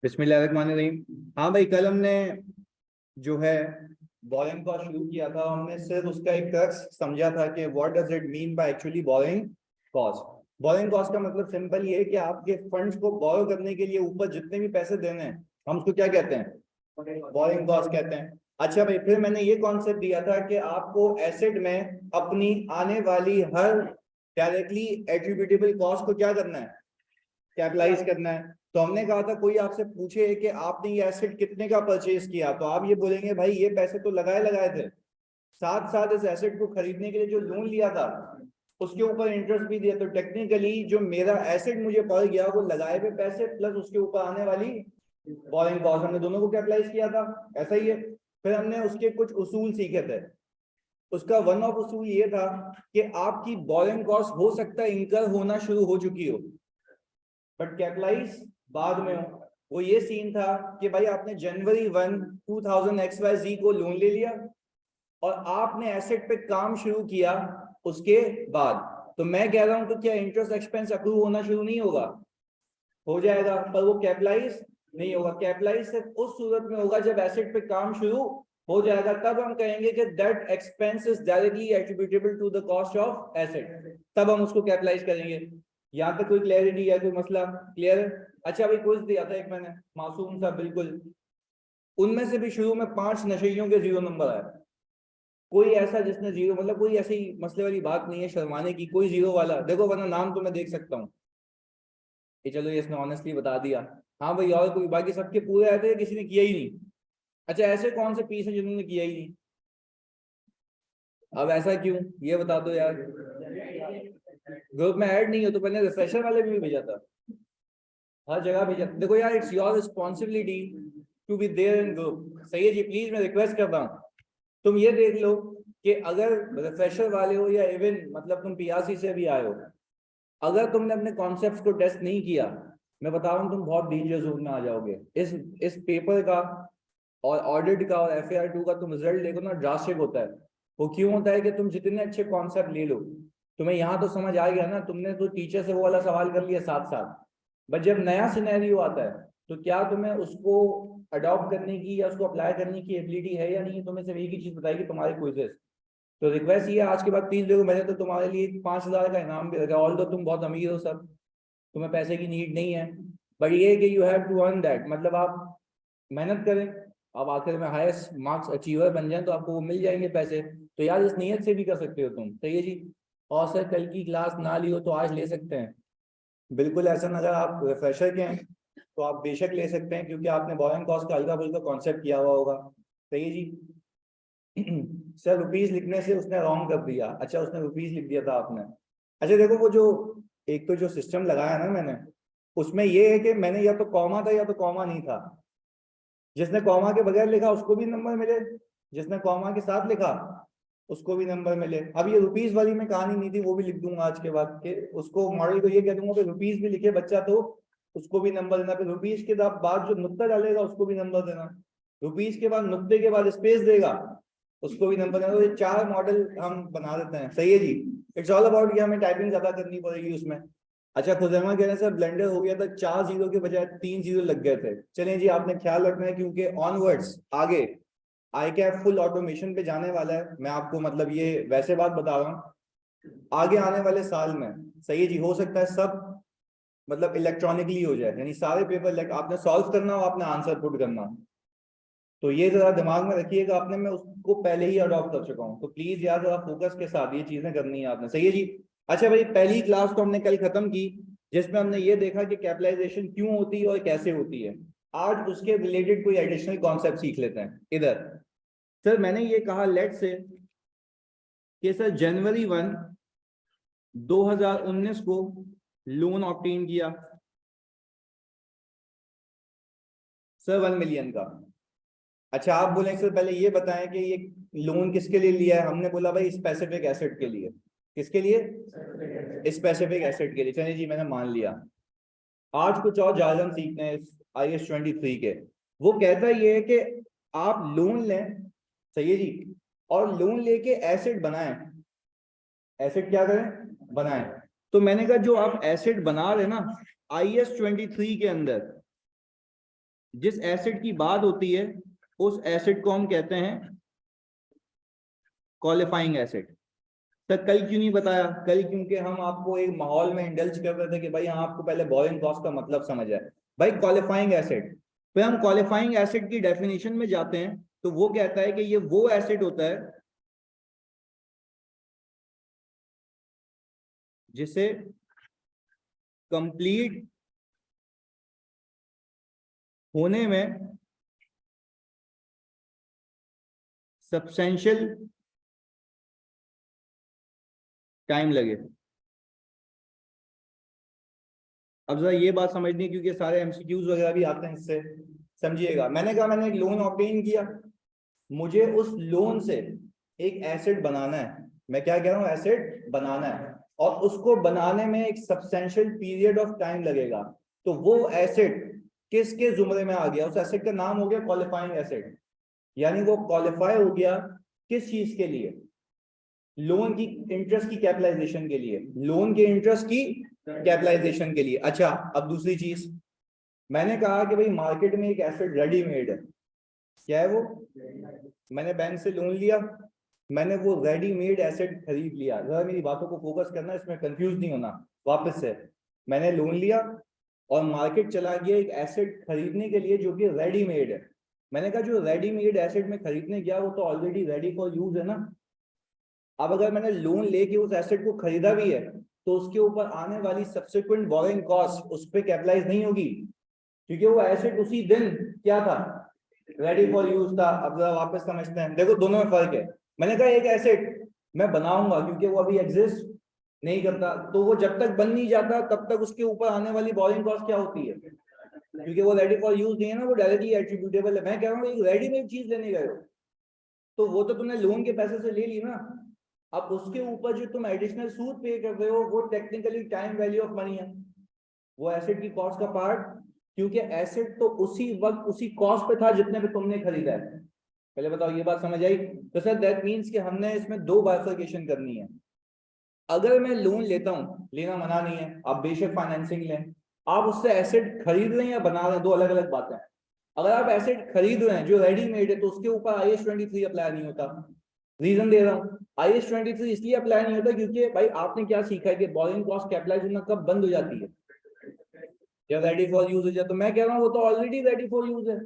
बिस्मिल्लाहिर्रहमानिर्रहीम। हाँ भाई, कल हमने जो है बोरिंग कॉस्ट शुरू किया था। हमने सिर्फ उसका एक क्रक्स समझा था कि what does it mean by actually borrowing cost. Borrowing cost का मतलब सिंपल ये है कि आपके फंड्स को बोरो करने के लिए ऊपर जितने भी पैसे देने हैं, हम उसको क्या कहते हैं? बोरिंग कॉस्ट कहते हैं। अच्छा भाई, फिर मैंने ये कॉन्सेप्ट दिया था कि आपको एसेट में अपनी आने वाली हर डायरेक्टली एट्रीब्यूटेबल कॉस्ट को क्या करना है? कैपिटलाइज करना है। तो हमने कहा था कोई आपसे पूछे कि आपने ये एसेट कितने का परचेज किया, तो आप ये बोलेंगे भाई ये पैसे तो लगाए लगाए थे, साथ साथ इस एसेट को खरीदने के लिए जो लोन लिया था उसके ऊपर इंटरेस्ट भी दिया। तो टेक्निकली जो मेरा एसेट मुझे पड़ गया वो लगाए हुए पैसे प्लस उसके ऊपर आने वाली बोरिंग कॉस्ट, हमने दोनों को कैपिटलाइज किया था। ऐसा ही है। फिर हमने उसके कुछ उसूल सीखे थे। उसका वन ऑफ उसूल ये था कि आपकी बोरिंग कॉस्ट हो सकता है इनकर होना शुरू हो चुकी हो बट कैपिटलाइज बाद में हो। वो ये सीन था कि भाई आपने जनवरी 1 2000 XYZ को लोन ले लिया और आपने एसेट पे काम शुरू किया उसके बाद। तो मैं कह रहा हूं तो क्या इंटरेस्ट एक्सपेंस अक्रू होना शुरू नहीं होगा? हो जाएगा, पर वो कैपिटलाइज नहीं होगा। कैपिटलाइज सिर्फ उस सूरत में होगा जब एसेट पे काम शुरू हो जाएगा, तब हम कहेंगे कि that expense is directly attributable to the cost of asset, तब हम उसको कैपिटलाइज करेंगे। यहाँ तक कोई क्लैरिटी या कोई मसला क्लियर है? अच्छा भाई, क्विज दिया था एक मैंने, मासूम सा बिल्कुल, उनमें से भी शुरू में 5 नशेइयों के 0 नंबर आया। कोई ऐसा जिसने 0, मतलब कोई ऐसी मसले वाली बात नहीं है शर्माने की, कोई 0 वाला देखो, वरना नाम तो मैं देख सकता हूँ। ये चलो, ये इसने ऑनेस्टली बता दिया। हाँ भाई, और कोई? बाकी सबके पूरे आए थे, किसी ने किया ही नहीं। अच्छा, ऐसे कौन से पीस है जिन्होंने किया ही नहीं? अब ऐसा क्यों, ये बता दो यार। ग्रुप में ऐड नहीं हो तो पहले रिफ्रेशर वाले भी भेजा था, हर जगह भेजा। देखो यार, it's your responsibility to be there in group. सही है जी, प्लीज मैं रिक्वेस्ट कर रहा हूँ, तुम ये देख लो कि अगर रिफ्रेशर वाले हो या इवन मतलब तुम पीआरसी से भी आए हो, अगर तुमने अपने कॉन्सेप्ट्स को टेस्ट नहीं किया, मैं बता रहा हूँ तुम बहुत डेंजर जोन में आ जाओगे। इस पेपर का और ऑडिट का और FAR 2 का तुम रिजल्ट देखो ना, ड्रास्टिक होता है। वो क्यों होता है कि तुम जितने अच्छे कॉन्सेप्ट ले लो, तुम्हें यहाँ तो समझ आ गया ना, तुमने तो टीचर से वो वाला सवाल कर लिया साथ साथ, बट जब नया सिनेरियो आता है तो क्या तुम्हें उसको अडॉप्ट करने की या उसको अप्लाई करने की एबिलिटी है या नहीं? तुम्हें सिर्फ एक ही चीज बताएगी, तुम्हारे क्विजेस। तो रिक्वेस्ट ये आज के बाद प्लीज देखो, मैंने तो तुम्हारे लिए 5,000 का इनाम भी रखा, ऑल दो तुम बहुत अमीर हो सब, तुम्हें पैसे की नीड नहीं है, बट ये कि you have to earn that, मतलब आप मेहनत करें, अब आखिर में हाईएस्ट मार्क्स अचीवर बन जाए तो आपको वो मिल जाएंगे पैसे। तो यार इस नीयत से भी कर सकते हो तुम। सही है जी। और सर कल की क्लास ना ली हो तो आज ले सकते हैं, बिल्कुल ऐसा ना, अगर आप फ्रेशर के हैं तो आप बेशक ले सकते हैं, क्योंकि आपने बोरिंग कॉस्ट का हल्का फुल्का कॉन्सेप्ट किया हुआ होगा। सही है जी। सर रुपीज लिखने से उसने रॉन्ग कर दिया। अच्छा, उसने रुपीज लिख दिया था आपने। अच्छा देखो, वो जो एक तो जो सिस्टम लगाया ना मैंने, उसमें ये है कि मैंने या तो कॉमा था या तो कॉमा नहीं था। जिसने कॉमा के बगैर लिखा उसको भी नंबर मिले, जिसने कॉमा के साथ लिखा उसको भी नंबर मिले। अब ये रुपीज वाली में कहानी नहीं थी, वो भी लिख दूंगा आज के बाद के, उसको मॉडल को ये कह दूंगा कि रुपीज भी लिखे बच्चा तो उसको भी नंबर देना। फिर रुपीज के बाद जो नुक्ता डालेगा उसको भी नंबर देना, रुपीज के बाद नुक्ते के बाद स्पेस देगा उसको भी नंबर देना। तो ये 4 मॉडल हम बना देते हैं। सही है जी। इट्स ऑल अबाउट कि हमें टाइपिंग ज्यादा करनी पड़ेगी उसमें। अच्छा, खुजैमा कह रहे हैं सर ब्लेंडर हो गया था, 4 जीरो के बजाय 3 जीरो लग गए थे। चलें जी, आपने ख्याल रखना है क्योंकि ऑनवर्ड्स आगे आई कैप फुल ऑटोमेशन पे जाने वाला है। मैं आपको मतलब ये वैसे बात बता रहा हूँ, आगे आने वाले साल में, सही है जी, हो सकता है सब मतलब इलेक्ट्रॉनिकली हो जाए, यानी सारे पेपर आपने सॉल्व करना हो, आपने आंसर पुट करना हो। तो ये जरा दिमाग में रखिएगा आपने, मैं उसको पहले ही अडॉप्ट कर चुका हूँ, तो प्लीज यार जरा फोकस के साथ ये चीजें करनी है आपने। सही है जी। अच्छा भाई, पहली क्लास तो हमने कल खत्म की जिसमें हमने ये देखा कि कैपिटलाइजेशन क्यों होती है और कैसे होती है। आज उसके रिलेटेड कोई एडिशनल कॉन्सेप्ट सीख लेते हैं इधर। सर मैंने ये कहा लेट से कि सर जनवरी 1 2019 को लोन ऑब्टेन किया सर 1 मिलियन का। अच्छा आप बोलेंगे सर पहले ये बताएं कि ये लोन किसके लिए लिया है? हमने बोला भाई स्पेसिफिक एसेट के लिए। किसके लिए? स्पेसिफिक एसेट के लिए। चलिए जी, मैंने मान लिया। आज कुछ और जार्गन सीखते हैं इस IS-23 के। वो कहता ये है कि आप लोन लें, सही है जी, और लोन लेके एसेट बनाएं। एसिड क्या करें, बनाएं। तो मैंने कहा जो आप एसिड बना रहे ना, IS 23 के अंदर जिस एसिड की बात होती है उस एसिड को हम कहते हैं क्वालिफाइंग एसिड। सर कल क्यों नहीं बताया? कल क्योंकि हम आपको एक माहौल में इंडल्ज कर रहे थे कि भाई हाँ आपको पहले बोरिंग गॉस का मतलब समझ आए। भाई क्वालिफाइंग एसिड, फिर हम क्वालिफाइंग एसिड की डेफिनेशन में जाते हैं तो वो कहता है कि ये वो एसिड होता है जिसे कंप्लीट होने में सब्सटेंशियल टाइम लगे। अब जरा ये बात समझनी क्योंकि सारे एमसीक्यूज वगैरह भी आते हैं इससे, समझिएगा। मैंने कहा मैंने एक लोन ऑब्टेन किया, मुझे उस लोन से एक एसिड बनाना है। मैं क्या कह रहा हूँ, एसिड बनाना है, और उसको बनाने में एक सब्सटेंशियल पीरियड ऑफ टाइम लगेगा। तो वो एसिड किसके जुमरे में आ गया? उस एसिड का नाम हो गया क्वालिफाइंग एसिड। यानी वो क्वालिफाई हो गया किस चीज के लिए? लोन की इंटरेस्ट की कैपिटलाइजेशन के लिए, लोन के इंटरेस्ट की कैपिटलाइजेशन के लिए। अच्छा, अब दूसरी चीज, मैंने कहा कि भाई मार्केट में एक एसिड रेडीमेड है। क्या है वो? मैंने बैंक से लोन लिया, मैंने वो रेडीमेड एसिड खरीद लिया। जरा मेरी बातों को फोकस करना, इसमें कंफ्यूज नहीं होना। वापस से, मैंने लोन लिया और मार्केट चला गया एक एसिड खरीदने के लिए जो कि रेडीमेड है। मैंने कहा जो रेडीमेड एसिड में खरीदने गया वो तो ऑलरेडी रेडी फॉर यूज है ना। अब अगर मैंने लोन लेके उस एसेट को खरीदा भी है तो उसके ऊपर आने वाली सब्सिक्वेंट बोरिंग कॉस्ट उस पर कैपिटलाइज नहीं होगी, क्योंकि वो एसेट उसी दिन क्या था, रेडी फॉर यूज था। अब जरा वापस समझते हैं, देखो दोनों में फर्क है। मैंने कहा एक एसेट मैं बनाऊंगा क्योंकि वो अभी एग्जिस्ट नहीं करता, तो वो जब तक बन नहीं जाता तब तक उसके ऊपर आने वाली बोरिंग कॉस्ट क्या होती है, क्योंकि वो रेडी फॉर यूज नहीं है ना, वो डायरेक्टली एट्रीब्यूटेबल है। मैं कह रहा हूँ एक रेडीमेड चीज लेने गए हो तो वो तो तुमने लोन के पैसे से ले ली ना, अब उसके ऊपर जो तुम एडिशनल सूद पे कर रहे हो वो technically time value of money है, वो एसेट की कॉस्ट का पार्ट, क्योंकि एसेट तो उसी वक्त उसी कॉस्ट पे था जितने पे तुमने खरीदा है। पहले बताओ ये बात समझ आई? तो सर दैट मींस कि हमने इसमें दो बाइफरकेशन करनी है। अगर मैं लोन लेता हूं, लेना मना नहीं है, आप बेशक फाइनेंसिंग लें, आप उससे एसेट खरीद रहे हैं या बना रहे हैं, दो अलग अलग बातें हैं। अगर आप एसेट खरीद रहे हैं जो रेडीमेड है तो उसके ऊपर IS 23 अप्लाई नहीं होता। रीजन दे रहा हूँ, IS 23 इसलिए अप्लाई नहीं होता क्योंकि भाई आपने क्या सीखा है कि बोरिंग कॉस्ट कैपिटलाइज होना कब बंद हो जाती है, जब रेडी फॉर यूज हो जाए। तो मैं कह रहा हूँ वो तो ऑलरेडी रेडी फॉर यूज है।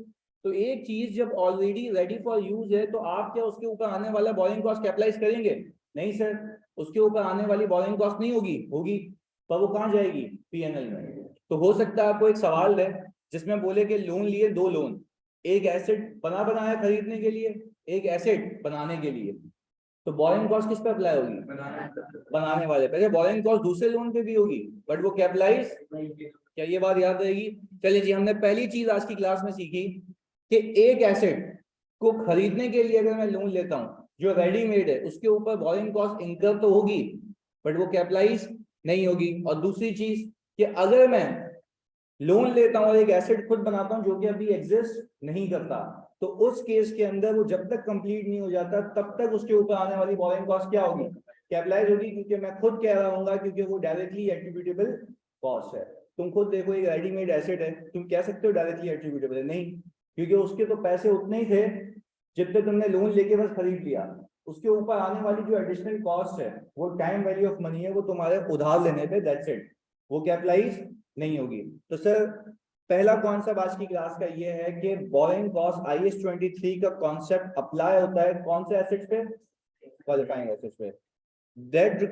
तो एक चीज जब ऑलरेडी रेडी फॉर यूज है तो आप क्या उसके ऊपर आने वाला बोरिंग कॉस्ट कैपिटलाइज करेंगे? नहीं सर, उसके ऊपर आने वाली बोरिंग कॉस्ट नहीं होगी, होगी पर वो कहाँ जाएगी? PNL में। तो हो सकता है आपको एक सवाल है जिसमें बोले कि लोन लिए दो लोन, एक एसेट बनाया खरीदने के लिए, एक एसेट बनाने के लिए, तो बोरिंग कॉस्ट किस पे अप्लाई होगी? बनाने वाले पे। बोरिंग कॉस्ट दूसरे लोन पे भी होगी बट वो कैपिटलाइज, क्या ये बात याद रहेगी? चलिए जी, हमने पहली चीज आज की क्लास में सीखी कि एक एसेट को खरीदने के लिए अगर मैं लोन लेता हूं जो रेडीमेड है उसके ऊपर बोरिंग कॉस्ट इनकर तो होगी बट वो कैपिटलाइज नहीं होगी। और दूसरी चीज कि अगर मैं लोन लेता हूं और एक एसेट खुद बनाता हूं जो कि अभी एग्जिस्ट नहीं करता, तो उस केस के अंदर वो जब तक कंप्लीट नहीं हो जाता तब तक उसके ऊपर आने वाली बोरिंग कॉस्ट क्या होगी? कैपिटलाइज होगी, क्योंकि मैं खुद कह रहा हूँ क्योंकि वो डायरेक्टली एट्रीब्यूटेबल कॉस्ट है। तुम खुद देखो एक रेडीमेड एसेट है, तुम कह सकते हो डायरेक्टली एट्रीब्यूटेबल है? नहीं, क्योंकि उसके तो पैसे उतने ही थे जितने तुमने लोन लेके बस खरीद लिया। उसके ऊपर आने वाली जो एडिशनल कॉस्ट है वो टाइम वैल्यू ऑफ मनी है, वो तुम्हारे उधार लेने पे, दैट्स इट, वो कैपिटलाइज नहीं होगी। तो सर पहला कॉन्सेप्ट आज की क्लास का ये है कि बोरिंग कॉस्ट IS 23 का कॉन्सेप्ट अप्लाई होता है कौन से एसेट्स पे? क्वालिफाइंग एसेट्स पे, that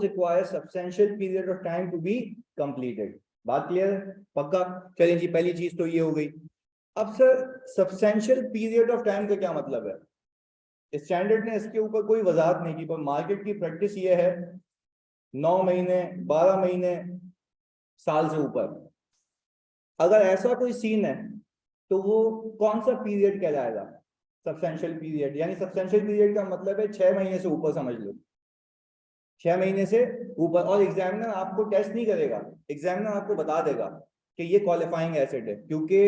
require substantial period of time to be completed। बात क्लियर है? पक्का? चलिए जी, पहली चीज तो ये हो गई। अब sir substantial period of time का क्या मतलब है? स्टैंडर्ड ने इसके ऊपर कोई वजाहत नहीं की, पर मार्केट की प्रैक्टिस ये है 9 महीने, 12 महीने, साल से ऊपर। अगर ऐसा कोई सीन है तो वो कौन सा पीरियड कहलाएगा? Substantial period. यानी सब्सटेंशियल पीरियड का मतलब है 6 महीने से ऊपर, समझ लो 6 महीने से ऊपर। और एग्जामिनर आपको टेस्ट नहीं करेगा, एग्जामिनर आपको बता देगा कि ये क्वालिफाइंग एसेट है, क्योंकि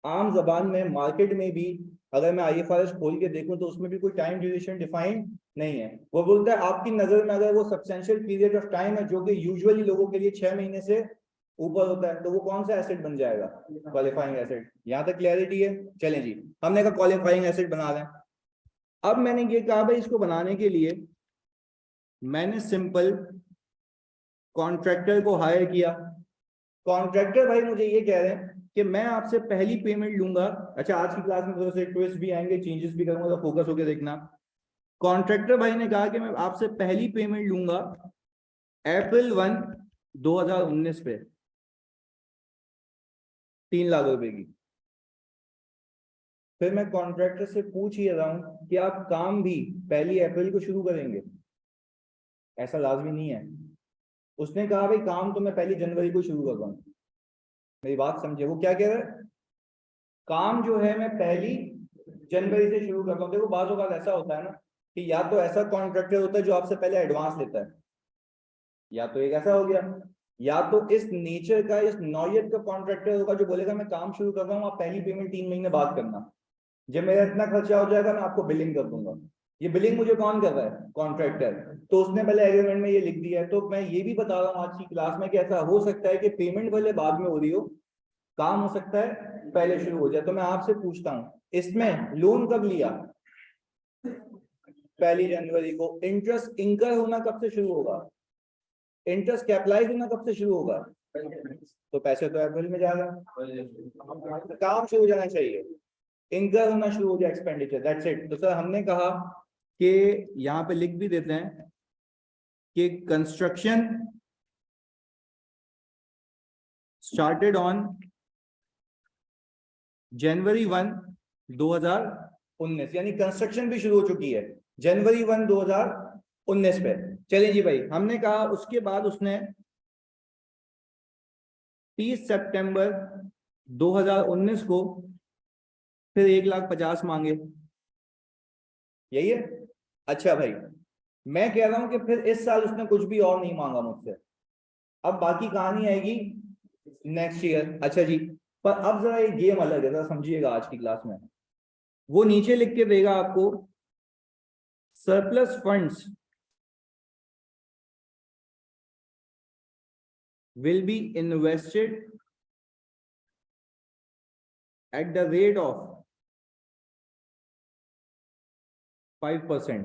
आम जबान में मार्केट में भी अगर मैं IFRS खोल के देखूं तो उसमें भी कोई टाइम ड्यूरेशन डिफाइन नहीं है। वो बोलता है आपकी नजर में अगर वो सब्सटेंशियल पीरियड ऑफ टाइम है जो कि यूजुअली लोगों के लिए 6 महीने से ऊपर होता है, तो वो कौन सा एसेट बन जाएगा? Qualifying asset. यहां तक क्लैरिटी है? चलें जी, हमने कहा क्वालिफाइंग एसेट बना लें। अब मैंने ये कहा भाई इसको बनाने के लिए मैंने सिंपल कॉन्ट्रैक्टर को हायर किया। कॉन्ट्रैक्टर भाई मुझे ये कह रहे हैं कि मैं आपसे पहली पेमेंट लूंगा। अच्छा, आज की क्लास में थोड़े से ट्विस्ट भी आएंगे, चेंजेस भी करूंगा, तो फोकस होकर देखना। कॉन्ट्रैक्टर भाई ने कहा कि मैं आपसे पहली पेमेंट लूंगा April 1, 2019 पे 3 लाख रुपए की। फिर मैं कॉन्ट्रैक्टर से पूछ ही रहा हूं कि आप काम भी 1 अप्रैल को शुरू करेंगे? ऐसा लाजमी नहीं है। उसने कहा भाई काम तो मैं 1 जनवरी को शुरू कर रहा हूं। मेरी बात समझे, वो क्या कह रहा है? काम जो है मैं 1 जनवरी से शुरू करता हूँ। देखो बाज़ औक़ात ऐसा होता है ना कि या तो ऐसा कॉन्ट्रैक्टर होता है जो आपसे पहले एडवांस लेता है, या तो एक ऐसा हो गया, या तो इस नेचर का, इस नौयत का कॉन्ट्रैक्टर होगा जो बोलेगा मैं काम शुरू कर रहा हूँ, आप पहली पेमेंट 3 महीने बाद करना, जब मेरा इतना खर्चा हो जाएगा मैं आपको बिलिंग कर दूंगा। ये बिलिंग मुझे कौन कर रहा है? कॉन्ट्रैक्टर। तो उसने पहले एग्रीमेंट में ये लिख दिया है। तो मैं ये भी बता रहा हूँ आज की क्लास में कि ऐसा हो सकता है कि पेमेंट भले बाद में हो रही हो, काम हो सकता है पहले शुरू हो जाए। तो मैं आपसे पूछता हूँ, इसमें लोन कब लिया? 1 जनवरी को। इंटरेस्ट इंकर होना कब से शुरू होगा? इंटरेस्ट कैपिटलाइज होना कब से शुरू होगा? तो पैसे तो अप्रैल में जाएगा, काम शुरू हो जाना चाहिए, इनकम होना शुरू हो जाए, एक्सपेंडिचर, दैट्स इट। तो सर हमने कहा कि यहाँ पे लिख भी देते हैं कि कंस्ट्रक्शन स्टार्टेड ऑन January 1, 2019, यानी कंस्ट्रक्शन भी शुरू हो चुकी है January 1, 2019 पे। चलिए जी भाई, हमने कहा उसके बाद उसने 30 सितंबर 2019 को फिर 1,50,000 मांगे, यही है? अच्छा भाई, मैं कह रहा हूं कि फिर इस साल उसने कुछ भी और नहीं मांगा मुझसे। अब बाकी कहानी आएगी नेक्स्ट ईयर। अच्छा जी, पर अब जरा ये गेम अलग है, जरा समझिएगा आज की क्लास में। वो नीचे लिख के देगा आपको surplus funds will be invested at the rate of 5%,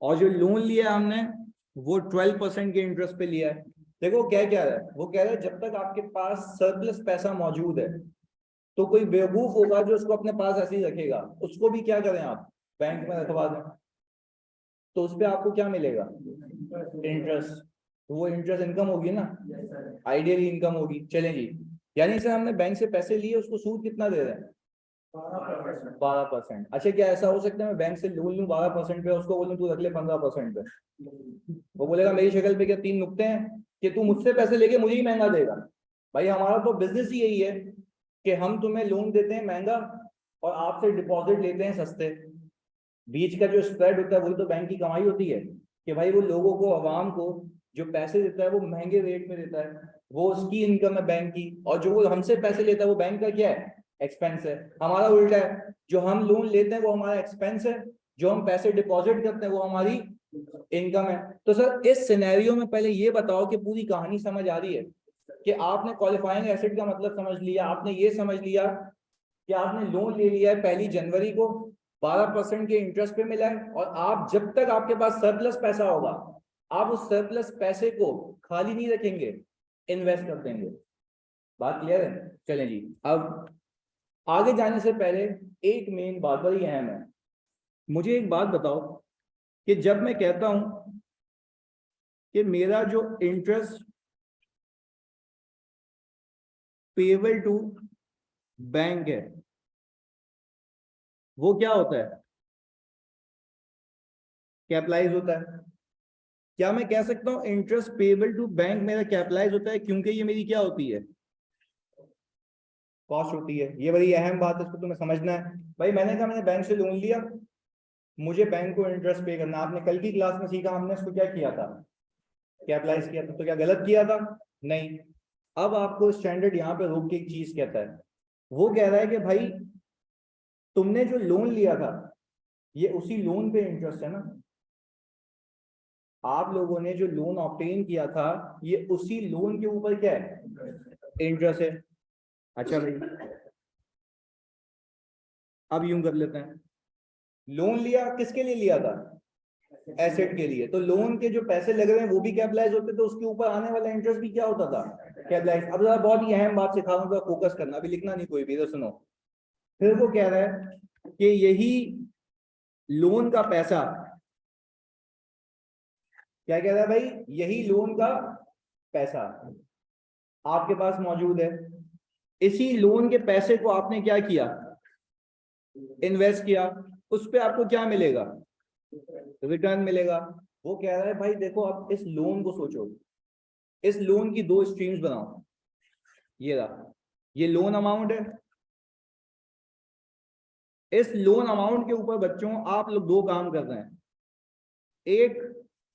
और जो लोन लिया है हमने वो 12% के इंटरेस्ट पे लिया है। देखो क्या कह रहा है, वो कह रहा है जब तक आपके पास सरप्लस पैसा मौजूद है तो कोई बेवकूफ होगा जो उसको अपने पास ऐसे ही रखेगा, उसको भी क्या करें आप, बैंक में रखवा दें, तो उस पर आपको क्या मिलेगा? इंटरेस्ट। तो वो इंटरेस्ट इनकम होगी ना, आइडियली इनकम होगी। चलें जी, यानी सर हमने बैंक से पैसे लिए, उसको सूद कितना दे रहे हैं? 12%। अच्छा, क्या ऐसा हो सकता है मैं बैंक से लोन लूं 12% पे, उसको बोलूं तू रख ले 15% पे? वो बोलेगा मेरी शक्ल पे क्या 3 नुक्ते हैं कि तू मुझसे पैसे लेके मुझे ही महंगा देगा? भाई हमारा तो बिजनेस ही यही है कि हम तुम्हें लोन देते हैं महंगा और आपसे डिपॉजिट लेते हैं सस्ते। बीच का जो स्प्रेड होता है वही तो बैंक की कमाई होती है कि भाई वो लोगों को, आवाम को जो पैसे देता है वो महंगे रेट में देता है, वो उसकी इनकम है बैंक की, और जो वो हमसे पैसे लेता है वो बैंक का क्या है? एक्सपेंस है। हमारा उल्टा है, जो हम लोन लेते हैं वो हमारा एक्सपेंस है, जो हम पैसे डिपॉजिट करते हैं वो हमारी इनकम है। तो सर इस सिनेरियो में पहले ये बताओ कि पूरी कहानी समझ आ रही है कि आपने क्वालिफाइंग एसेट का मतलब समझ लिया, आपने ये समझ लिया कि आपने लोन ले लिया है 1 जनवरी को, 12% के इंटरेस्ट पे मिला है, और आप जब तक आपके पास सरप्लस पैसा होगा आप उस सरप्लस पैसे को खाली नहीं रखेंगे, इन्वेस्ट कर देंगे। बात क्लियर है? चलें जी, अब आगे जाने से पहले एक मेन बात बड़ी अहम है। मुझे एक बात बताओ कि जब मैं कहता हूं कि मेरा जो इंटरेस्ट पेबल टू बैंक है वो क्या होता है? कैपिटलाइज होता है। क्या मैं कह सकता हूं इंटरेस्ट पेबल टू बैंक मेरा कैपिटलाइज होता है क्योंकि ये मेरी क्या होती है? कॉस्ट होती है। ये बड़ी अहम बात है, इसको तुम्हें समझना है। भाई मैंने कहा मैंने बैंक से लोन लिया, मुझे बैंक को इंटरेस्ट पे करना। आपने कल की क्लास में सीखा, हमने इसको क्या किया था? कैपिटलाइज किया था। तो क्या गलत किया था? नहीं। अब आपको स्टैंडर्ड यहाँ पे रोक के एक चीज कहता है, वो कह रहा है कि भाई तुमने जो लोन लिया था ये उसी लोन पे इंटरेस्ट है ना, आप लोगों ने जो लोन ऑब्टेन किया था ये उसी लोन के ऊपर क्या है, इंटरेस्ट है। अच्छा भाई अब यूं कर लेते हैं, लोन लिया किसके लिए लिया था, एसेट के लिए, तो लोन के जो पैसे लग रहे हैं वो भी कैपिटलाइज होते, तो उसके ऊपर आने वाला इंटरेस्ट भी क्या होता था, कैपिटलाइज। अब जरा बहुत ही अहम बात सिखा रहा हूं, फोकस करना, अभी लिखना नहीं कोई भी, तो सुनो। फिर वो कह रहा है कि यही लोन का पैसा, क्या कह रहा है भाई, यही लोन का पैसा आपके पास मौजूद है, इसी लोन के पैसे को आपने क्या किया, इन्वेस्ट किया, उस पे आपको क्या मिलेगा, रिटर्न मिलेगा। वो कह रहा है भाई देखो अब इस लोन को सोचो, इस लोन की दो स्ट्रीम्स बनाओ, ये रहा, ये लोन अमाउंट है, इस लोन अमाउंट के ऊपर बच्चों आप लोग दो काम कर रहे हैं, एक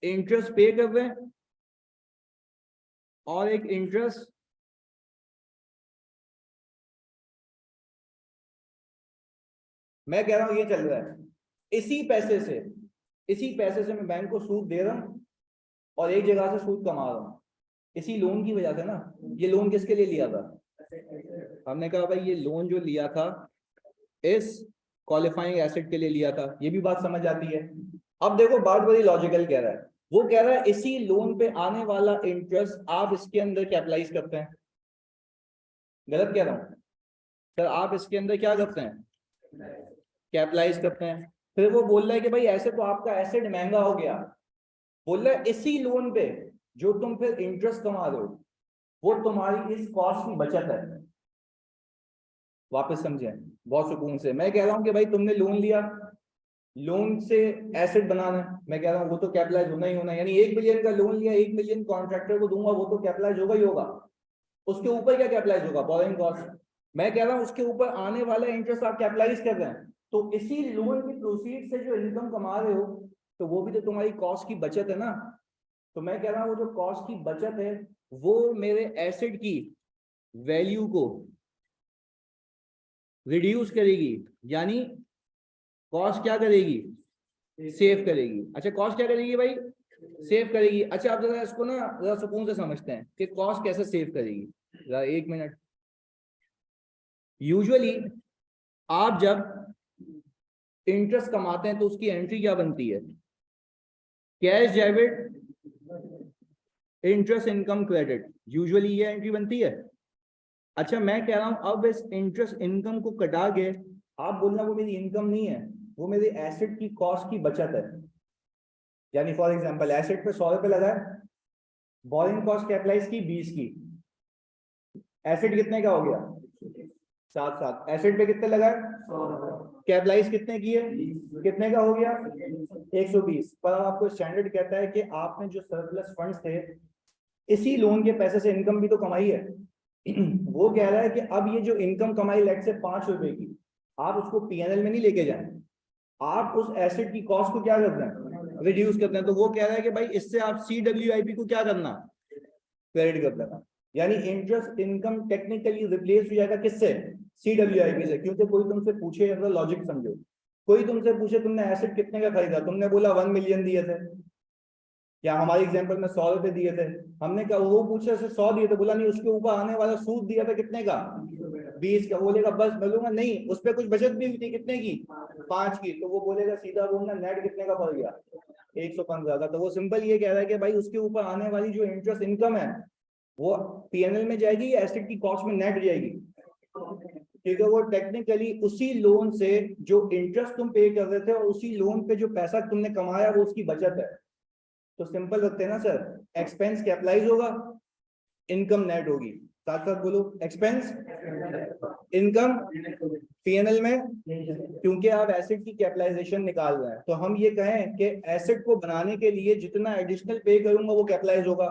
इंटरेस्ट पे कर रहे हैं और एक इंटरेस्ट मैं कह रहा हूं ये चल रहा है, इसी पैसे से, इसी पैसे से मैं बैंक को सूद दे रहा हूं और एक जगह से सूद कमा रहा हूं, इसी लोन की वजह से ना। ये लोन किसके लिए लिया था, हमने कहा भाई ये लोन जो लिया था इस क्वालिफाइंग एसेट के लिए लिया था, ये भी बात समझ आती है। अब देखो बात बड़ी लॉजिकल कह रहा है, वो कह रहा है इसी लोन पे आने वाला इंटरेस्ट आप इसके अंदर कैपिटलाइज करते हैं, गलत कह रहा हूं सर, आप इसके अंदर क्या करते हैं, कैपिटलाइज करते हैं। फिर वो बोल रहा है कि भाई ऐसे तो आपका एसेट महंगा हो गया, बोल रहा है इसी लोन पे जो तुम फिर इंटरेस्ट कमा रहे हो वो तुम्हारी इस कॉस्ट की बचत है। वापस समझें बहुत सुकून से, मैं कह रहा हूं कि भाई तुमने लोन लिया, लोन से एसेट बनाना है, मैं कह रहा हूं वो तो कैपिटलाइज होना ही होना है, यानी 1 मिलियन का लोन लिया, 1 मिलियन कॉन्ट्रैक्टर को दूंगा, वो तो कैपिटलाइज होगा ही होगा। उसके ऊपर क्या कैपिटलाइज होगा, बोरिंग कॉस्ट। मैं कह रहा हूं उसके ऊपर आने वाला इंटरेस्ट आप कैपिटलाइज कर रहे हैं, तो इसी लोन की प्रोसीड से जो इनकम कमा रहे हो तो वो भी तो तुम्हारी कॉस्ट की बचत है ना। तो मैं कह रहा हूं वो जो कॉस्ट की बचत है वो मेरे एसेट की वैल्यू को रिड्यूस करेगी, यानी कॉस्ट क्या करेगी, सेव करेगी। अच्छा कॉस्ट क्या करेगी भाई, सेव करेगी। अच्छा आप जरा इसको ना जरा सुकून से समझते हैं कि कॉस्ट कैसे सेव करेगी, जरा 1 मिनट। यूजुअली आप जब इंटरेस्ट कमाते हैं तो उसकी एंट्री क्या बनती है, cash debit interest income credit, usually ये एंट्री बनती है। अच्छा मैं कह रहा हूं अब इस इंटरेस्ट इनकम को कटा के आप बोलना वो मेरी इनकम नहीं है, वो मेरे एसेट की कॉस्ट की बचत है। यानी फॉर एग्जांपल एसेट पे 100 रुपए लगा है, बोरिंग कॉस्ट कैपिटलाइज की 20 की, एसेट कितने का हो गया, 7 एसेट पे कितने लगा है, कैपिटलाइज कितने की है, कितने का हो गया, 120। पर अब आपको स्टैंडर्ड कहता है कि आपने जो सरप्लस फंड्स थे इसी लोन के पैसे से इनकम भी तो कमाई है। वो कह रहा है कि अब ये जो इनकम कमाई लेट से 5 रुपए की, आप उसको पीएनएल में नहीं लेके जाएं, आप उस एसेट की कॉस्ट को क्या करते हैं, रिड्यूस करते हैं। तो वो कह रहा है कि भाई इससे आप CWIP को क्या करना, क्रेडिट कर देना, यानी इंटरेस्ट इनकम टेक्निकली रिप्लेस हो जाएगा किससे, CWIP से। क्योंकि कोई तुमसे पूछे, अगर लॉजिक समझो, कोई तुमसे पूछे तुमने एसेट कितने का खरीदा, तुमने बोला 1 मिलियन दिए थे, या हमारे एग्जांपल में 100 रुपए दिए थे, हमने कहा, वो पूछे से 100 दिए थे, बोला नहीं उसके ऊपर आने वाला सूद दिया था कितने का, 20 का, बोलेगा बस, बोलूंगा नहीं उस पर कुछ बचत भी हुई थी कितने की, 5 की, तो वो बोलेगा सीधा बोलना नेट कितने का पड़ गया, 115 का। तो वो सिंपल ये कह रहा है कि भाई उसके ऊपर आने वाली जो इंटरेस्ट इनकम है वो पीएनएल में जाएगी या एसेट की कॉस्ट में नेट जाएगी, क्योंकि वो टेक्निकली उसी लोन से जो इंटरेस्ट तुम पे कर रहे थे और उसी लोन पे जो पैसा तुमने कमाया वो उसकी बचत है। तो सिंपल रखते हैं ना सर, एक्सपेंस कैपिटलाइज होगा, इनकम नेट होगी, साथ साथ बोलो, एक्सपेंस इनकम पीएनएल में, क्योंकि आप एसेट की कैपिटलाइजेशन निकाल रहे हैं। तो हम ये कहें कि एसेट को बनाने के लिए जितना एडिशनल पे करूंगा वो कैपिटलाइज होगा,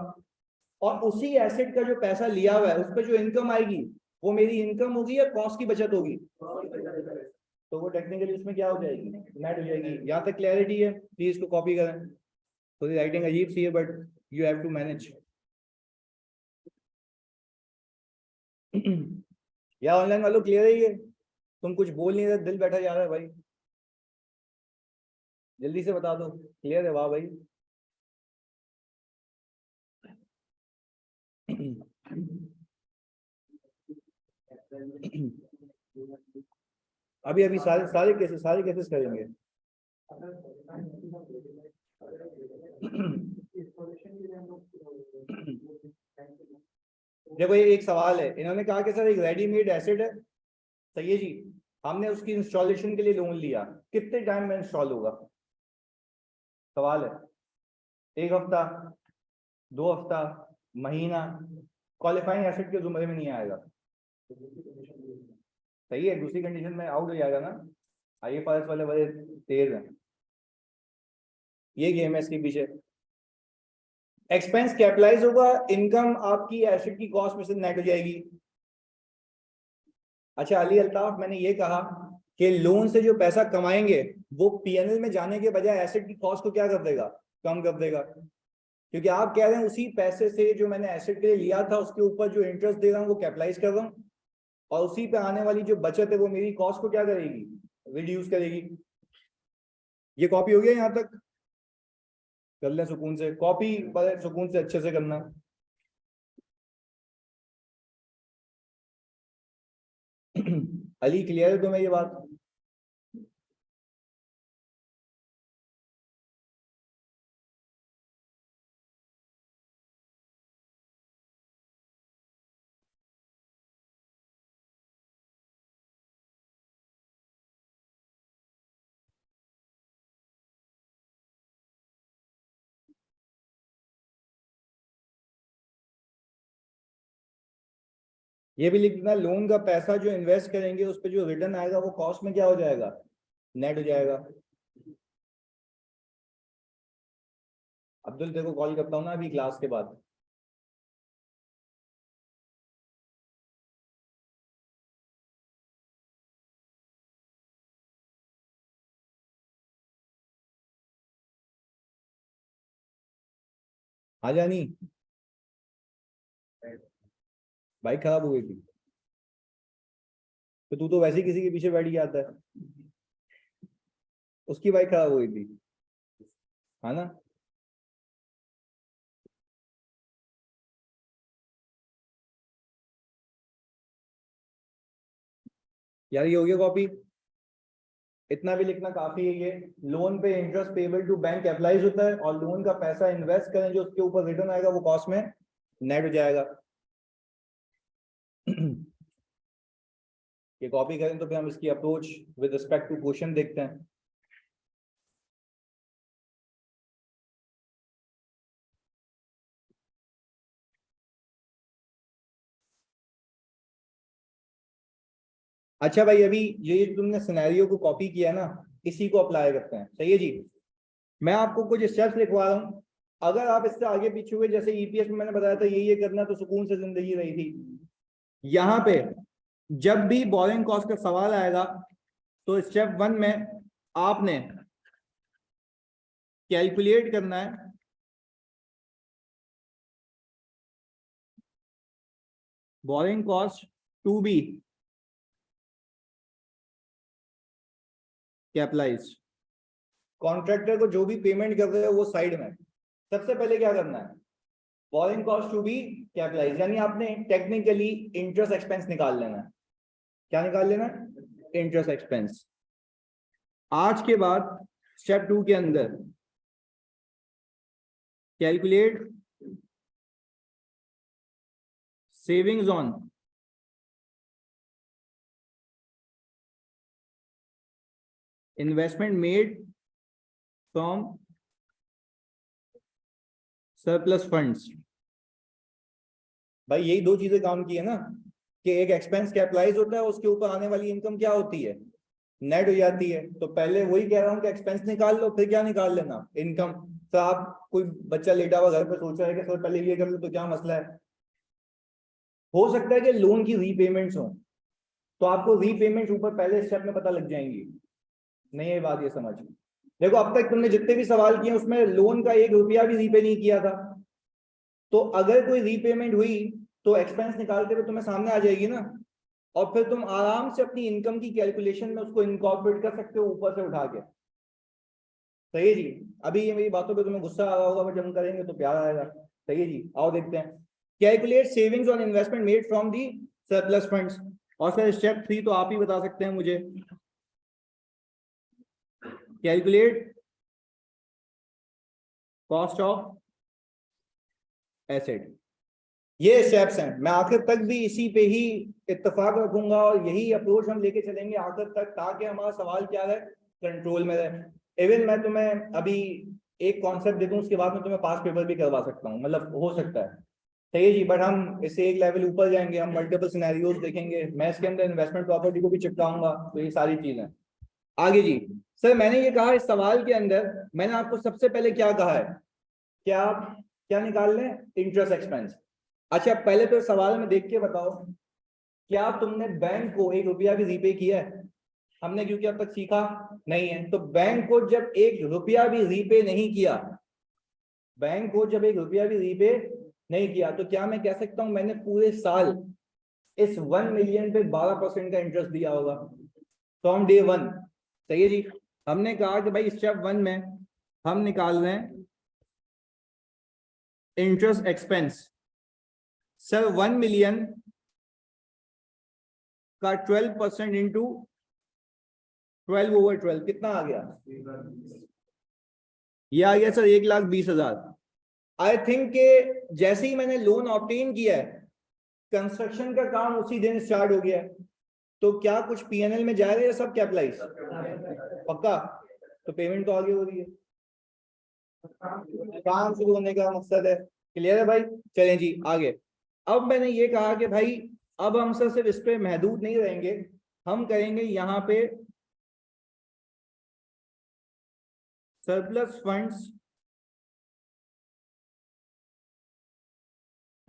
और उसी एसेट का जो पैसा लिया हुआ है उस पर जो इनकम आएगी वो मेरी इनकम होगी या कॉस्ट की बचत होगी, तो वो टेक्निकली उसमें क्या हो जाएगी, नेट हो जाएगी। यहाँ तक क्लैरिटी है, प्लीज इसको कॉपी करें, थोड़ी राइटिंग अजीब सी है but you have to manage. या ऑनलाइन वालों क्लियर है ये, तुम कुछ बोल नहीं रहे, दिल बैठा जा रहा है भाई, जल्दी से बता दो, क्लियर है, वाह भाई। अभी अभी सारे केसेस करेंगे। देखो ये एक सवाल है, इन्होंने कहा कि सर एक रेडीमेड एसिड है, सही है जी, हमने उसकी इंस्टॉलेशन के लिए लोन लिया, कितने टाइम में इंस्टॉल होगा? सवाल है। एक हफ्ता, 2 हफ्ता, महीना? क्वालिफाइंग एसिड के जुमरे में नहीं आएगा। सही है, दूसरी कंडीशन में आउट हो जाएगा ना। IFRS वाले बड़े तेज हैं, ये गेम है इसके पीछे। एक्सपेंस कैपिटलाइज होगा, इनकम आपकी एसिड की कॉस्ट में से नेट हो जाएगी। अच्छा अली अल्ताफ, मैंने ये कहा कि लोन से जो पैसा कमाएंगे वो पीएनएल में जाने के बजाय एसिड की कॉस्ट को क्या कर देगा? कम कर देगा। क्योंकि आप कह रहे हैं उसी पैसे से जो मैंने एसिड के लिए लिया था उसके ऊपर जो इंटरेस्ट दे रहा हूँ वो कैपिटलाइज कर रहा हूँ, और उसी पे आने वाली जो बचत है वो मेरी कॉस्ट को क्या करेगी? रिड्यूस करेगी। ये कॉपी हो गया यहाँ तक? कर लें सुकून से, कॉपी पर सुकून से अच्छे से करना। अली क्लियर है तुम्हें ये बात? ये भी लिख देना, लोन का पैसा जो इन्वेस्ट करेंगे उस पर जो रिटर्न आएगा वो कॉस्ट में क्या हो जाएगा? नेट हो जाएगा। अब्दुल तेरे को कॉल करता हूँ ना अभी क्लास के बाद। आ जानी, बाइक खराब हो गई थी तो तू तो वैसे ही किसी के पीछे बैठ के आता है। उसकी बाइक खराब हो गई थी, है ना? यार ये हो गया कॉपी, इतना भी लिखना काफी है। ये लोन पे interest payable to bank capitalize होता है, और लोन का पैसा इन्वेस्ट करें जो उसके ऊपर रिटर्न आएगा वो कॉस्ट में नेट हो जाएगा। ये कॉपी करें तो फिर हम इसकी approach with respect to question देखते हैं। अच्छा भाई, अभी ये जो तुमने सिनेरियो को कॉपी किया ना, इसी को अप्लाई करते हैं, सही है जी। मैं आपको कुछ स्टेप्स लिखवा रहा हूँ, अगर आप इससे आगे पीछे हुए, जैसे ईपीएस में मैंने बताया था ये करना तो सुकून से जिंदगी रही थी। यहाँ पे जब भी बोरिंग कॉस्ट का सवाल आएगा तो स्टेप 1 में आपने कैलकुलेट करना है borrowing cost to be capitalized. Contractor को जो भी पेमेंट कर रहे हो वो साइड में, सबसे पहले क्या करना है? Borrowing cost to be capitalized, यानी आपने टेक्निकली इंटरेस्ट एक्सपेंस निकाल लेना है। क्या निकाल लेना है? Interest expense. आज के बाद स्टेप 2 के अंदर calculate savings on investment made from surplus funds. भाई यही दो चीजें काम की है ना, कि एक एक्सपेंस कैपिटलाइज होता है, उसके ऊपर आने वाली इनकम क्या होती है? नेट हो जाती है। तो पहले वही कह रहा हूँ कि एक्सपेंस निकाल लो, फिर क्या निकाल लेना? इनकम। तो आप, कोई बच्चा लेटा हुआ घर पे सोच रहा है कि सर पहले ये कर लो, तो क्या मसला है? हो सकता है कि लोन की रीपेमेंट्स हो, तो आपको रीपेमेंट ऊपर पहले स्टेप में पता लग जाएंगी। नहीं ये बात ये समझ, देखो अब तक तुमने जितने भी सवाल किए उसमें लोन का 1 रुपया भी रीपे नहीं किया था, तो अगर कोई रीपेमेंट हुई तो एक्सपेंस निकालते हुए तुम्हें सामने आ जाएगी ना, और फिर तुम आराम से अपनी इनकम की कैलकुलेशन में उसको इनकॉर्पोरेट कर सकते हो ऊपर से उठा के। सही है जी। अभी ये मेरी बातों पे तुम्हें गुस्सा आ रहा होगा, बट हम करेंगे तो प्यार आएगा। सही है जी, आओ देखते हैं। Calculate savings on investment made from the surplus funds. और सर स्टेप 3 तो आप ही बता सकते हैं मुझे। Calculate cost of asset. ये स्टेप्स हैं, मैं आखिर तक भी इसी पे ही इत्तेफाक रखूंगा और यही अप्रोच हम लेके चलेंगे आखिर तक, ताकि हमारा सवाल क्या रहे, कंट्रोल में रहे। इवन मैं तुम्हें अभी एक कॉन्सेप्ट दे दूं, उसके बाद में तुम्हें पास पेपर भी करवा सकता हूँ, मतलब हो सकता है, सही है जी। बट हम इससे एक लेवल ऊपर जाएंगे, हम मल्टीपल सिनेरियोज देखेंगे, मैं इसके अंदर इन्वेस्टमेंट प्रॉपर्टी को भी चिपकाऊंगा, तो ये सारी चीजें आगे जी। सर मैंने ये कहा इस सवाल के अंदर मैंने आपको सबसे पहले क्या कहा है, क्या आप क्या निकाल लें, इंटरेस्ट एक्सपेंस। अच्छा पहले तो सवाल में देख के बताओ, क्या तुमने बैंक को 1 रुपया भी रीपे किया है? हमने क्योंकि अब तक सीखा नहीं है। तो बैंक को जब 1 रुपया भी रीपे नहीं किया, बैंक को जब 1 रुपया भी रीपे नहीं किया, तो क्या मैं कह सकता हूं मैंने पूरे साल इस 1 मिलियन पे 12% का इंटरेस्ट दिया होगा फ्रॉम डे 1, सही है जी। हमने कहा कि भाई स्टेप 1 में हम निकाल रहे हैं इंटरेस्ट एक्सपेंस। सर 1 मिलियन का 12% इंटू 12/12 कितना आ गया? ये आ गया सर 1,20,000। आई थिंक के जैसे ही मैंने लोन ऑब्टेन किया है, कंस्ट्रक्शन का काम उसी दिन स्टार्ट हो गया है। तो क्या कुछ पीएनएल में जाएगा या सब कैपिटलाइज? पक्का? तो पेमेंट तो आगे हो रही है, काम शुरू होने का मकसद है। क्लियर है भाई? चलें जी आगे। अब मैंने ये कहा कि भाई अब हम सर सिर्फ इस पे महदूद नहीं रहेंगे, हम करेंगे यहाँ पे सरप्लस फंड्स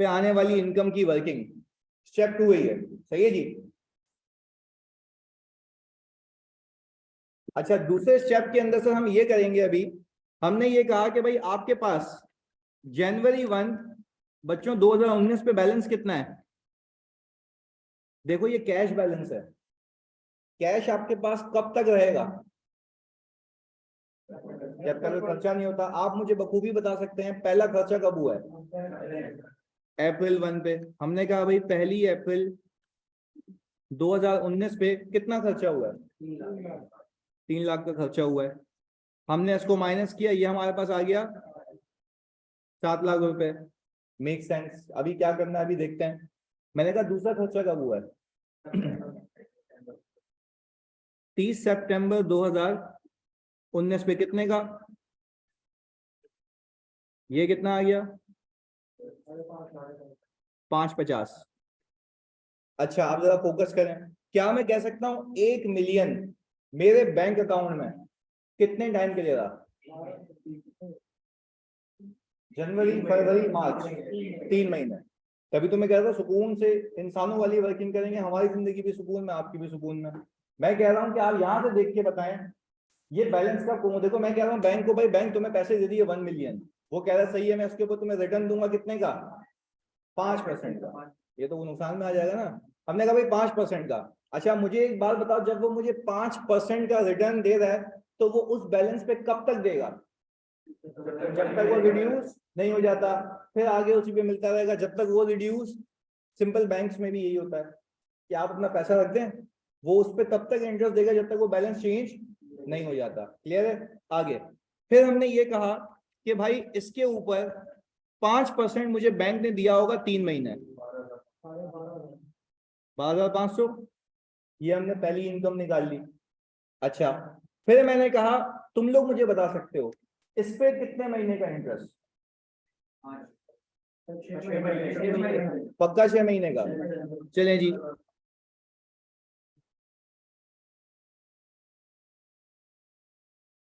पे आने वाली इनकम की वर्किंग। स्टेप 2 ही है, सही है जी। अच्छा दूसरे स्टेप के अंदर सर हम ये करेंगे, अभी हमने ये कहा कि भाई आपके पास जनवरी 1 बच्चों 2019 पे बैलेंस कितना है? देखो ये कैश बैलेंस है, कैश आपके पास कब तक रहेगा? जब तक खर्चा नहीं होता। आप मुझे बखूबी बता सकते हैं पहला खर्चा कब हुआ है? अप्रैल 1 पे। हमने कहा भाई 1 अप्रैल 2019 पे कितना खर्चा हुआ है? 3 लाख का खर्चा हुआ है। हमने इसको माइनस किया, ये हमारे पास आ गया 7 लाख रुपए। Make sense? अभी क्या करना है अभी देखते हैं। मैंने कहा दूसरा खर्चा कब हुआ है? 30 सितंबर 2019 पे कितने का? ये कितना आ गया? 550। अच्छा आप जरा फोकस करें, क्या मैं कह सकता हूं 1 मिलियन मेरे बैंक अकाउंट में कितने टाइम के लिए रहा? जनवरी फरवरी मार्च, 3 महीने। तभी तो मैं कह रहा था सुकून से इंसानों वाली वर्किंग करेंगे, हमारी जिंदगी भी सुकून में, आपकी भी सुकून में। मैं कह रहा हूं कि आप यहाँ से देख के बताएं ये बैलेंस का कौन। देखो मैं कह रहा हूँ बैंक को, भाई बैंक तुम्हें पैसे दे दिए 1 मिलियन, वो कह रहा है सही है, मैं उसके ऊपर तुम्हें रिटर्न दूंगा कितने का? 5% का। ये तो वो नुकसान में आ जाएगा ना। हमने कहा भाई 5% का। अच्छा मुझे एक बात बताओ, जब वो मुझे 5% का रिटर्न दे रहा है, तो वो उस बैलेंस पे कब तक देगा? जब तक वो रिड्यूस नहीं हो जाता, फिर आगे उसी पे मिलता रहेगा जब तक वो रिड्यूस। सिंपल बैंक्स में भी यही होता है कि आप अपना पैसा रख दें, वो उस पर तब तक इंटरेस्ट देगा जब तक वो बैलेंस चेंज नहीं हो जाता। क्लियर है? आगे फिर हमने ये कहा कि भाई इसके ऊपर 5% मुझे बैंक ने दिया होगा 3 महीने, 12,500। ये हमने पहली इनकम निकाल ली। अच्छा फिर मैंने कहा तुम लोग मुझे बता सकते हो इस पे कितने महीने का इंटरेस्ट? पक्का 6 महीने का। चले जी।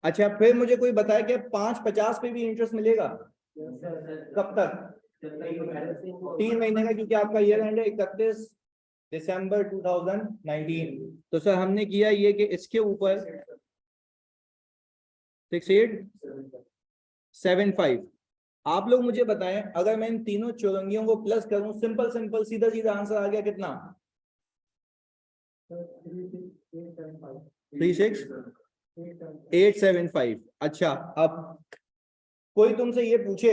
अच्छा फिर मुझे कोई बताया कि 550 पे भी इंटरेस्ट मिलेगा? कब तक? 3 महीने का, क्योंकि आपका ईयर एंड है 31 दिसंबर 2019। तो सर हमने किया ये कि इसके ऊपर 6875। आप लोग मुझे बताएं अगर मैं इन तीनों चौरंगियों को प्लस करूं, सिंपल सिंपल सीधा सीधा आंसर आ गया कितना? 36,875। अच्छा अब कोई तुमसे ये पूछे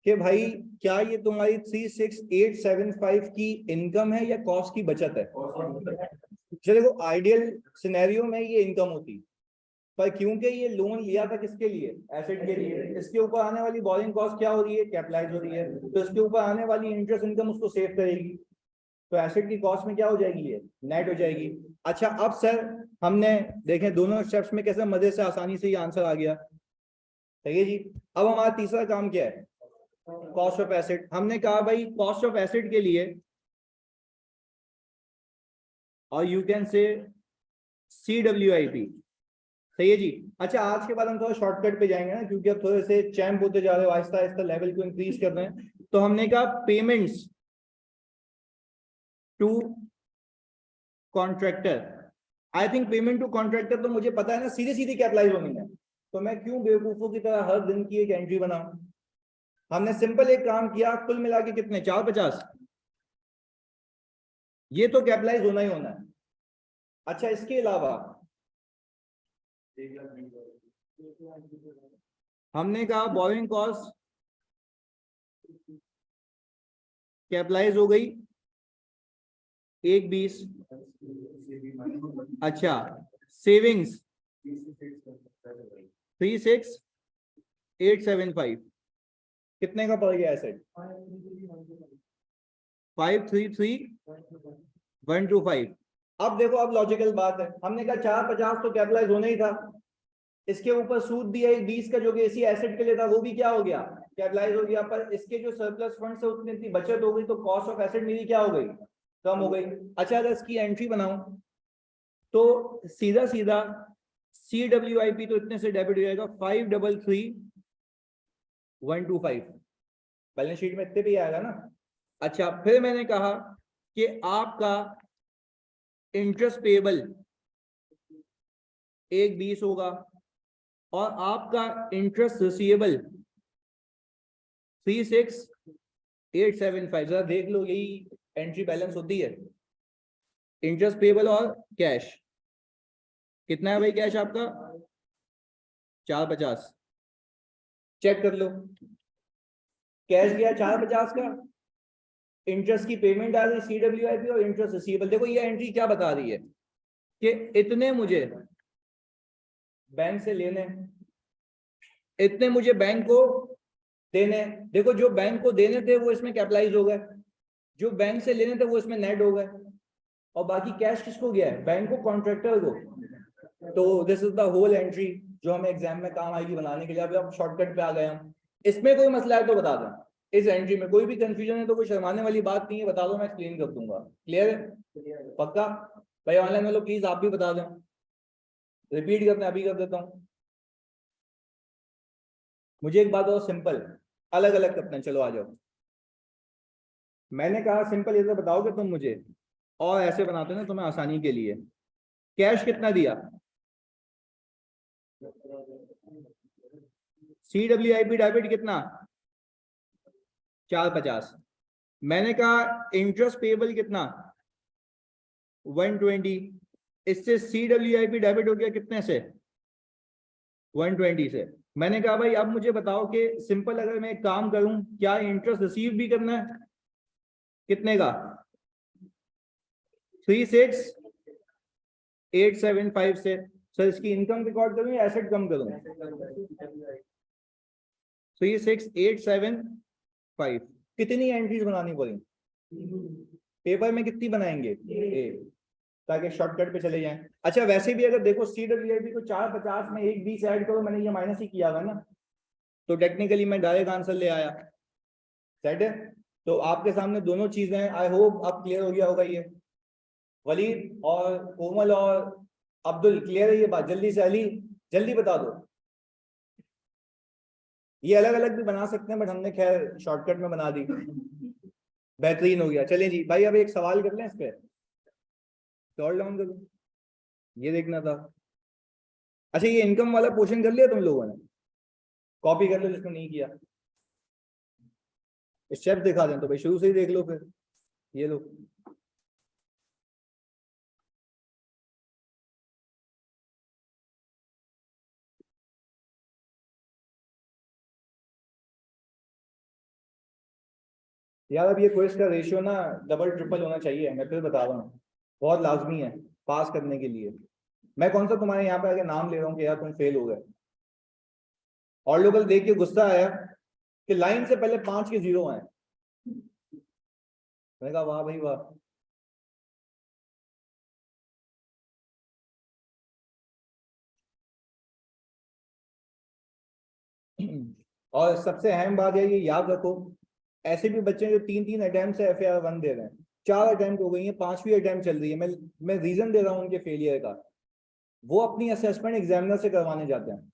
कि भाई क्या ये तुम्हारी 36875 की इनकम है या कॉस्ट की बचत है। चलो देखो, आइडियल सिनेरियो में ये इनकम होती, पर क्योंकि ये लोन लिया था किसके लिए, एसेट के लिए, इसके ऊपर आने वाली बोरिंग कॉस्ट क्या हो रही है, कैपिटलाइज हो रही है, तो इसके ऊपर आने वाली इंटरेस्ट इनकम उसको सेव करेगी, तो एसेट की कॉस्ट में क्या हो जाएगी, ये नेट हो जाएगी। अच्छा अब सर हमने देखे दोनों स्टेप्स में कैसे मजे से आसानी से ये आंसर आ गया, सही है जी। अब हमारा तीसरा काम क्या है, कॉस्ट ऑफ एसेट। हमने कहा भाई कॉस्ट ऑफ एसेट के लिए, और यू कैन से CWIP, सही है जी। अच्छा आज के बाद हम थोड़ा शॉर्टकट पे जाएंगे ना, क्योंकि अब थोड़े से चैंप होते जा रहे हो, आहिस्ता आहिस्ता लेवल को इंक्रीज कर रहे हैं। तो हमने कहा payments to contractor. I think payment to contractor तो मुझे पता है ना, सीधी सीधी कैपिटलाइज होनी है, तो मैं क्यों बेवकूफों की तरह हर दिन की एक एंट्री बनाऊं। हमने सिंपल एक काम किया, कुल मिला के कितने, 450, ये तो कैपिटलाइज होना ही होना है। अच्छा इसके अलावा हमने कहा बोरिंग कॉस्ट कैपिटलाइज हो गई 120। अच्छा सेविंग्स 36875, कितने का पड़ गया एसेट, 533125। अब देखो, अब लॉजिकल बात है, हमने कहा 450 तो कैपिटलाइज होना ही था, इसके ऊपर सूद दिया एक 20 का जो कि इसी एसेट के लिए था, वो भी क्या हो गया, कैपिटलाइज हो गया, पर इसके जो सरप्लस फंड से उतनी इतनी बचत हो गई, तो कॉस्ट ऑफ एसेट मेरी क्या हो गई, कम हो गई। अच्छा अगर इसकी एंट्री बनाऊं तो सीधा सीधा CWIP तो इतने से डेबिट हो जाएगा 533125, बैलेंस शीट में इतने भी आएगा ना। अच्छा फिर मैंने कहा कि आपका इंटरेस्ट पेबल 120 होगा, और आपका इंटरेस्ट रिसीवेबल 36875। जरा देख लो, यही एंट्री बैलेंस होती है, इंटरेस्ट पेबल और कैश। कितना है भाई कैश आपका, 450, चेक कर लो, कैश गया 450 का, इंटरेस्ट की पेमेंट आ रही CWIP और इंटरेस्ट रिसीवेबल। देखो ये एंट्री क्या बता रही है कि इतने मुझे बैंक से लेने, इतने मुझे बैंक को देने। देखो जो बैंक को देने थे वो इसमें कैपिटलाइज हो गए, जो बैंक से लेने थे वो इसमें नेट हो गए, और बाकी कैश किसको गया है, बैंक को, कॉन्ट्रैक्टर को। तो this is the whole entry जो हमें एग्जाम में काम आएगी बनाने के लिए। अभी आप शॉर्टकट पे आ गए हम, इसमें कोई मसला है तो बता दें, इस एंट्री में कोई भी कंफ्यूजन है तो कोई शर्माने वाली बात नहीं है, बता दो मैं एक्सप्लेन कर दूंगा। क्लियर है, पक्का। भाई ऑनलाइन वालों प्लीज आप भी बता दें, रिपीट करते हैं, अभी कर देता हूँ। मुझे एक बात और सिंपल, अलग अलग करते हैं, चलो आ जाओ। मैंने कहा सिंपल इसे बताओगे तुम मुझे, और ऐसे बनाते ना तुम्हें आसानी के लिए। कैश कितना दिया, CWIP डेबिट कितना, 450। मैंने कहा इंटरेस्ट पेबल कितना, 120। इससे CWIP डेबिट हो गया कितने से, 120 से। मैंने कहा भाई अब मुझे बताओ कि सिंपल अगर मैं एक काम करूं, क्या इंटरेस्ट रिसीव भी करना है, कितने का, 36875 से। सर इसकी इनकम रिकॉर्ड करूं या एसेट कम करूं, 36875। कितनी एंट्रीज बनानी पड़ी, पेपर में कितनी बनाएंगे, एक, ताकि शॉर्टकट पे चले जाएं। अच्छा वैसे भी अगर देखो CWIP को 450 में 120 ऐड करो, मैंने ये माइनस ही किया हुआ ना, तो टेक्निकली मैं डायरेक्ट आंसर ले आया। सेट है, तो आपके सामने दोनों चीजें हैं, आई होप अब क्लियर हो गया होगा ये। वलीद और कोमल और अब्दुल क्लियर है ये बात, जल्दी से अली जल्दी बता दो। ये अलग अलग भी बना सकते हैं, बट हमने खैर शॉर्टकट में बना दी, बेहतरीन हो गया। चलिए जी भाई, अब एक सवाल कर लें इस पे, स्क्रॉल डाउन करो, ये देखना था। अच्छा ये इनकम वाला पोर्शन कर लिया तुम लोगों ने, कॉपी कर लो जिसको नहीं किया, स्टेप दिखा दें तो भाई शुरू से ही देख लो फिर, ये लो। यार अब ये क्विज का रेशियो ना डबल ट्रिपल होना चाहिए, मैं फिर बता रहा हूँ, बहुत लाजमी है पास करने के लिए। मैं कौन सा तुम्हारे यहाँ पे आके नाम ले रहा हूँ कि यार तुम फेल हो गए। और लोग देख के गुस्सा आया कि लाइन से पहले 5 के 0 आए। मैंने कहा वाह भाई वाह। और सबसे अहम बात है, ये याद रखो, ऐसे भी बच्चे हैं जो 3 3 अटेम्प्ट से FAR 1 दे रहे हैं, 4 अटेम्प्ट हो गई है, 5वीं अटेम्प्ट चल रही है। मैं रीजन दे रहा हूँ उनके फेलियर का। वो अपनी असेसमेंट एग्जामिनर से करवाने जाते हैं,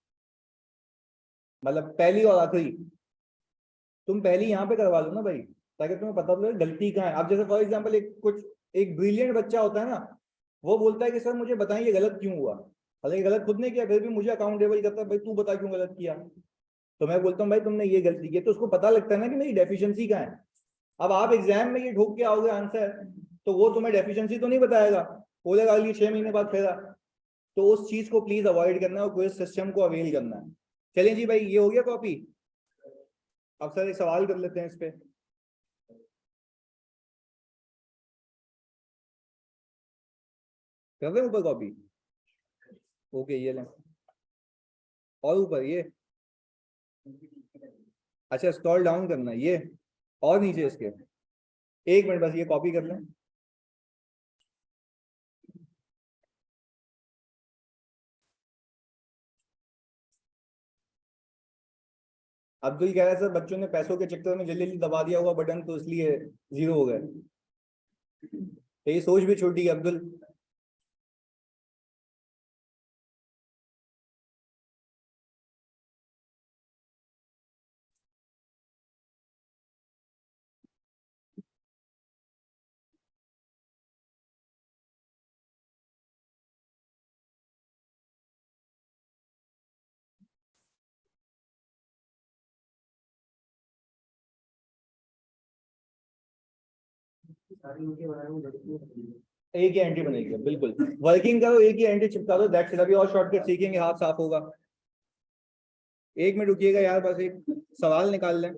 मतलब पहली और आखिरी। तुम पहली यहाँ पे करवा लो ना भाई, ताकि तुम्हें पता चले गलती कहाँ है। अब जैसे फॉर एग्जाम्पल एक ब्रिलियंट बच्चा होता है ना, वो बोलता है कि सर मुझे बताएं ये गलत क्यों हुआ, हालांकि गलत खुद ने किया, फिर भी मुझे अकाउंटेबल करता है, भाई तू बता क्यों गलत किया। तो मैं बोलता हूँ भाई तुमने ये गलती की, तो उसको पता लगता है ना कि मेरी डेफिशिएंसी कहाँ है। अब आप एग्जाम में ये ठोक के आओगे आंसर, तो वो तुम्हें डेफिशिएंसी तो नहीं बताएगा, बोलेगा अगली 6 महीने बाद फेरा। तो उस चीज को प्लीज अवॉइड करना है और क्विज सिस्टम को अवेल करना है। चलिए जी भाई, ये हो गया कॉपी। अब सर एक सवाल कर लेते हैं इस पे। कर रहे हैं ऊपर कॉपी? ओके ये लें। और ऊपर ये, अच्छा स्क्रॉल डाउन करना है ये, और नीचे इसके। एक मिनट बस, ये कॉपी कर लें। अब्दुल कह रहा है सर बच्चों ने पैसों के चक्कर में जल्दी जल्दी दबा दिया हुआ बटन, तो इसलिए 0 हो गए। यही सोच भी छोटी है अब्दुल। एक ही एंट्री बनेगी बिल्कुल। वर्किंग करो, एक ही एंट्री चिपका दो, दैट्स इट। अभी और शॉर्टकट सीखेंगे, हाथ साफ होगा। एक मिनट रुकिएगा यार, बस एक सवाल निकाल लें।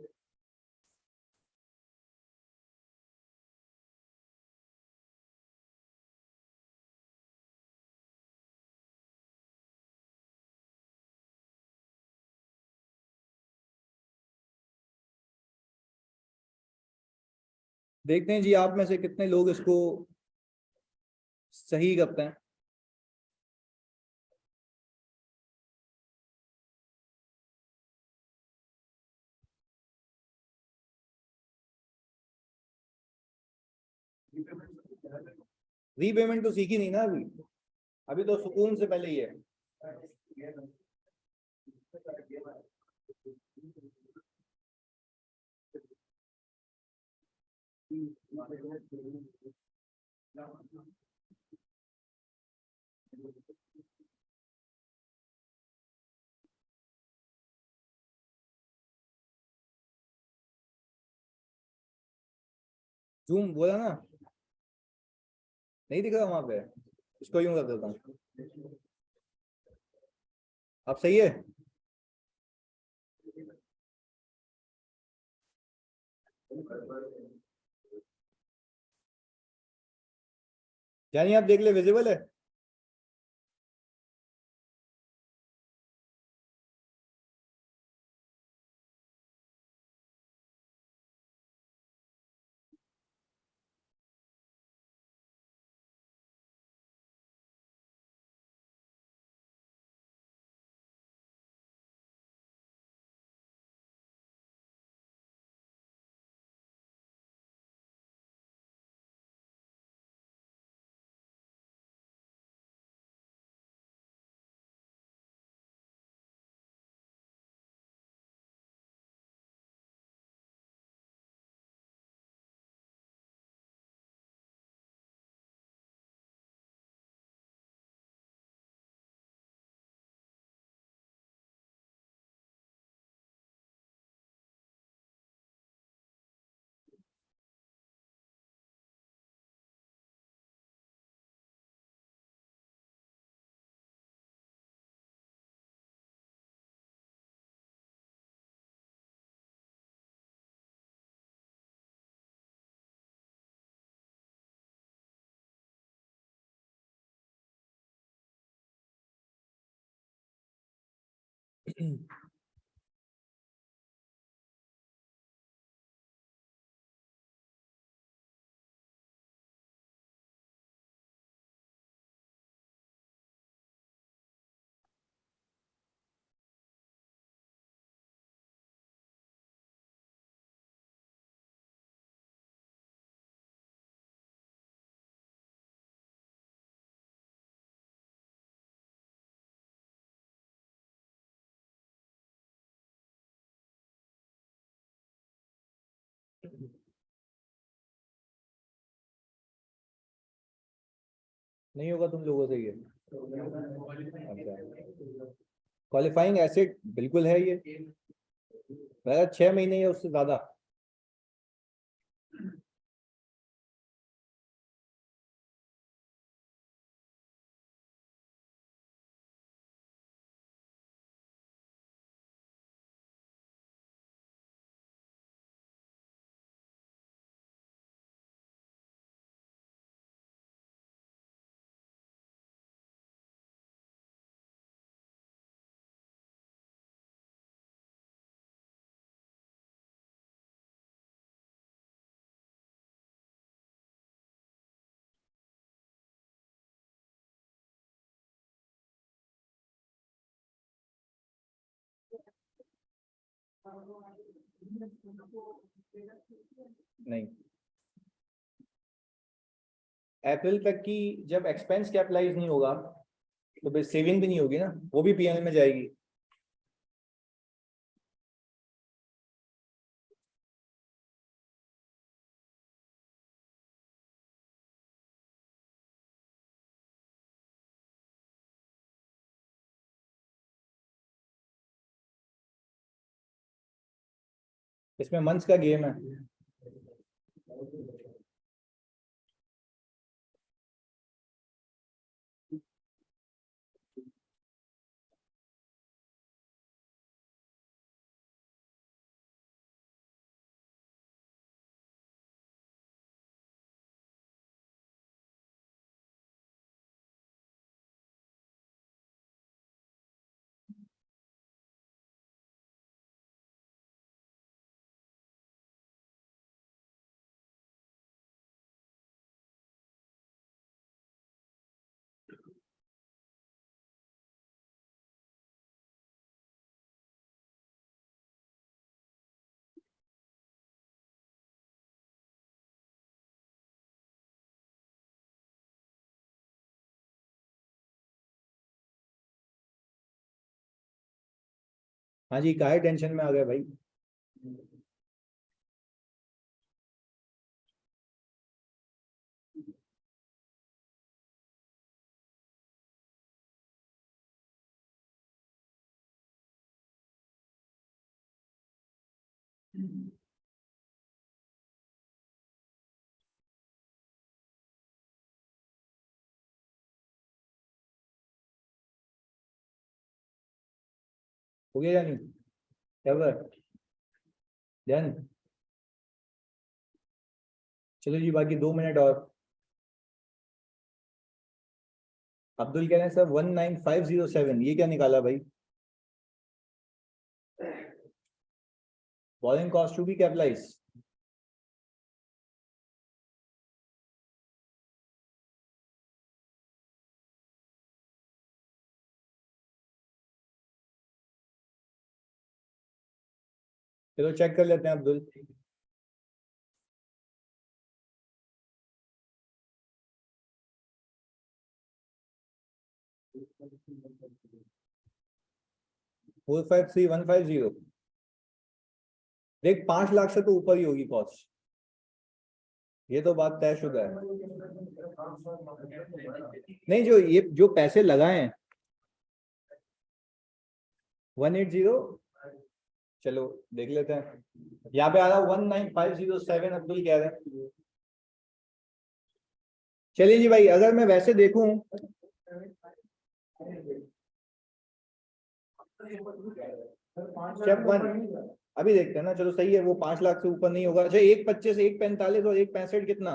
देखते हैं जी आप में से कितने लोग इसको सही करते हैं। रीपेमेंट तो सीखी नहीं ना अभी, अभी तो सुकून से पहले ही है। जूम बोला ना, नहीं दिख रहा वहां पे, इसको यूं कर देता हूँ। अब सही है। यानी आप देख ले, विजिबल है। नहीं होगा तुम लोगों से ये। क्वालिफाइंग एसिड बिल्कुल है ये, 6 महीने या उससे ज्यादा। नहीं, अप्रैल तक की जब एक्सपेंस कैपिटलाइज नहीं होगा तो सेविंग भी नहीं होगी ना, वो भी पीएनएल में जाएगी। इसमें मंथ्स का गेम है। हाँ जी, काहे टेंशन में आ गए भाई। हो गया या नहीं, एवर डन। चलो जी, बाकी 2 मिनट और। अब्दुल कह रहे हैं सर 19507, ये क्या निकाला भाई। Borrowing cost to be capitalize. चलो चेक कर लेते हैं Abdul. Four five three one five zero. देख 5 लाख से तो ऊपर ही होगी कॉस्ट, ये तो बात तयशुदा है। नहीं, जो ये जो पैसे लगाए हैं 180, चलो देख लेते हैं। यहाँ पे आ रहा 19507, अब्दुल कह रहे हैं। चलिए जी भाई, अगर मैं वैसे देखूं स्टेप 1 अभी देखते हैं ना। चलो सही है, वो 5 लाख से ऊपर नहीं होगा। अच्छा, 125, 145 और 165 कितना,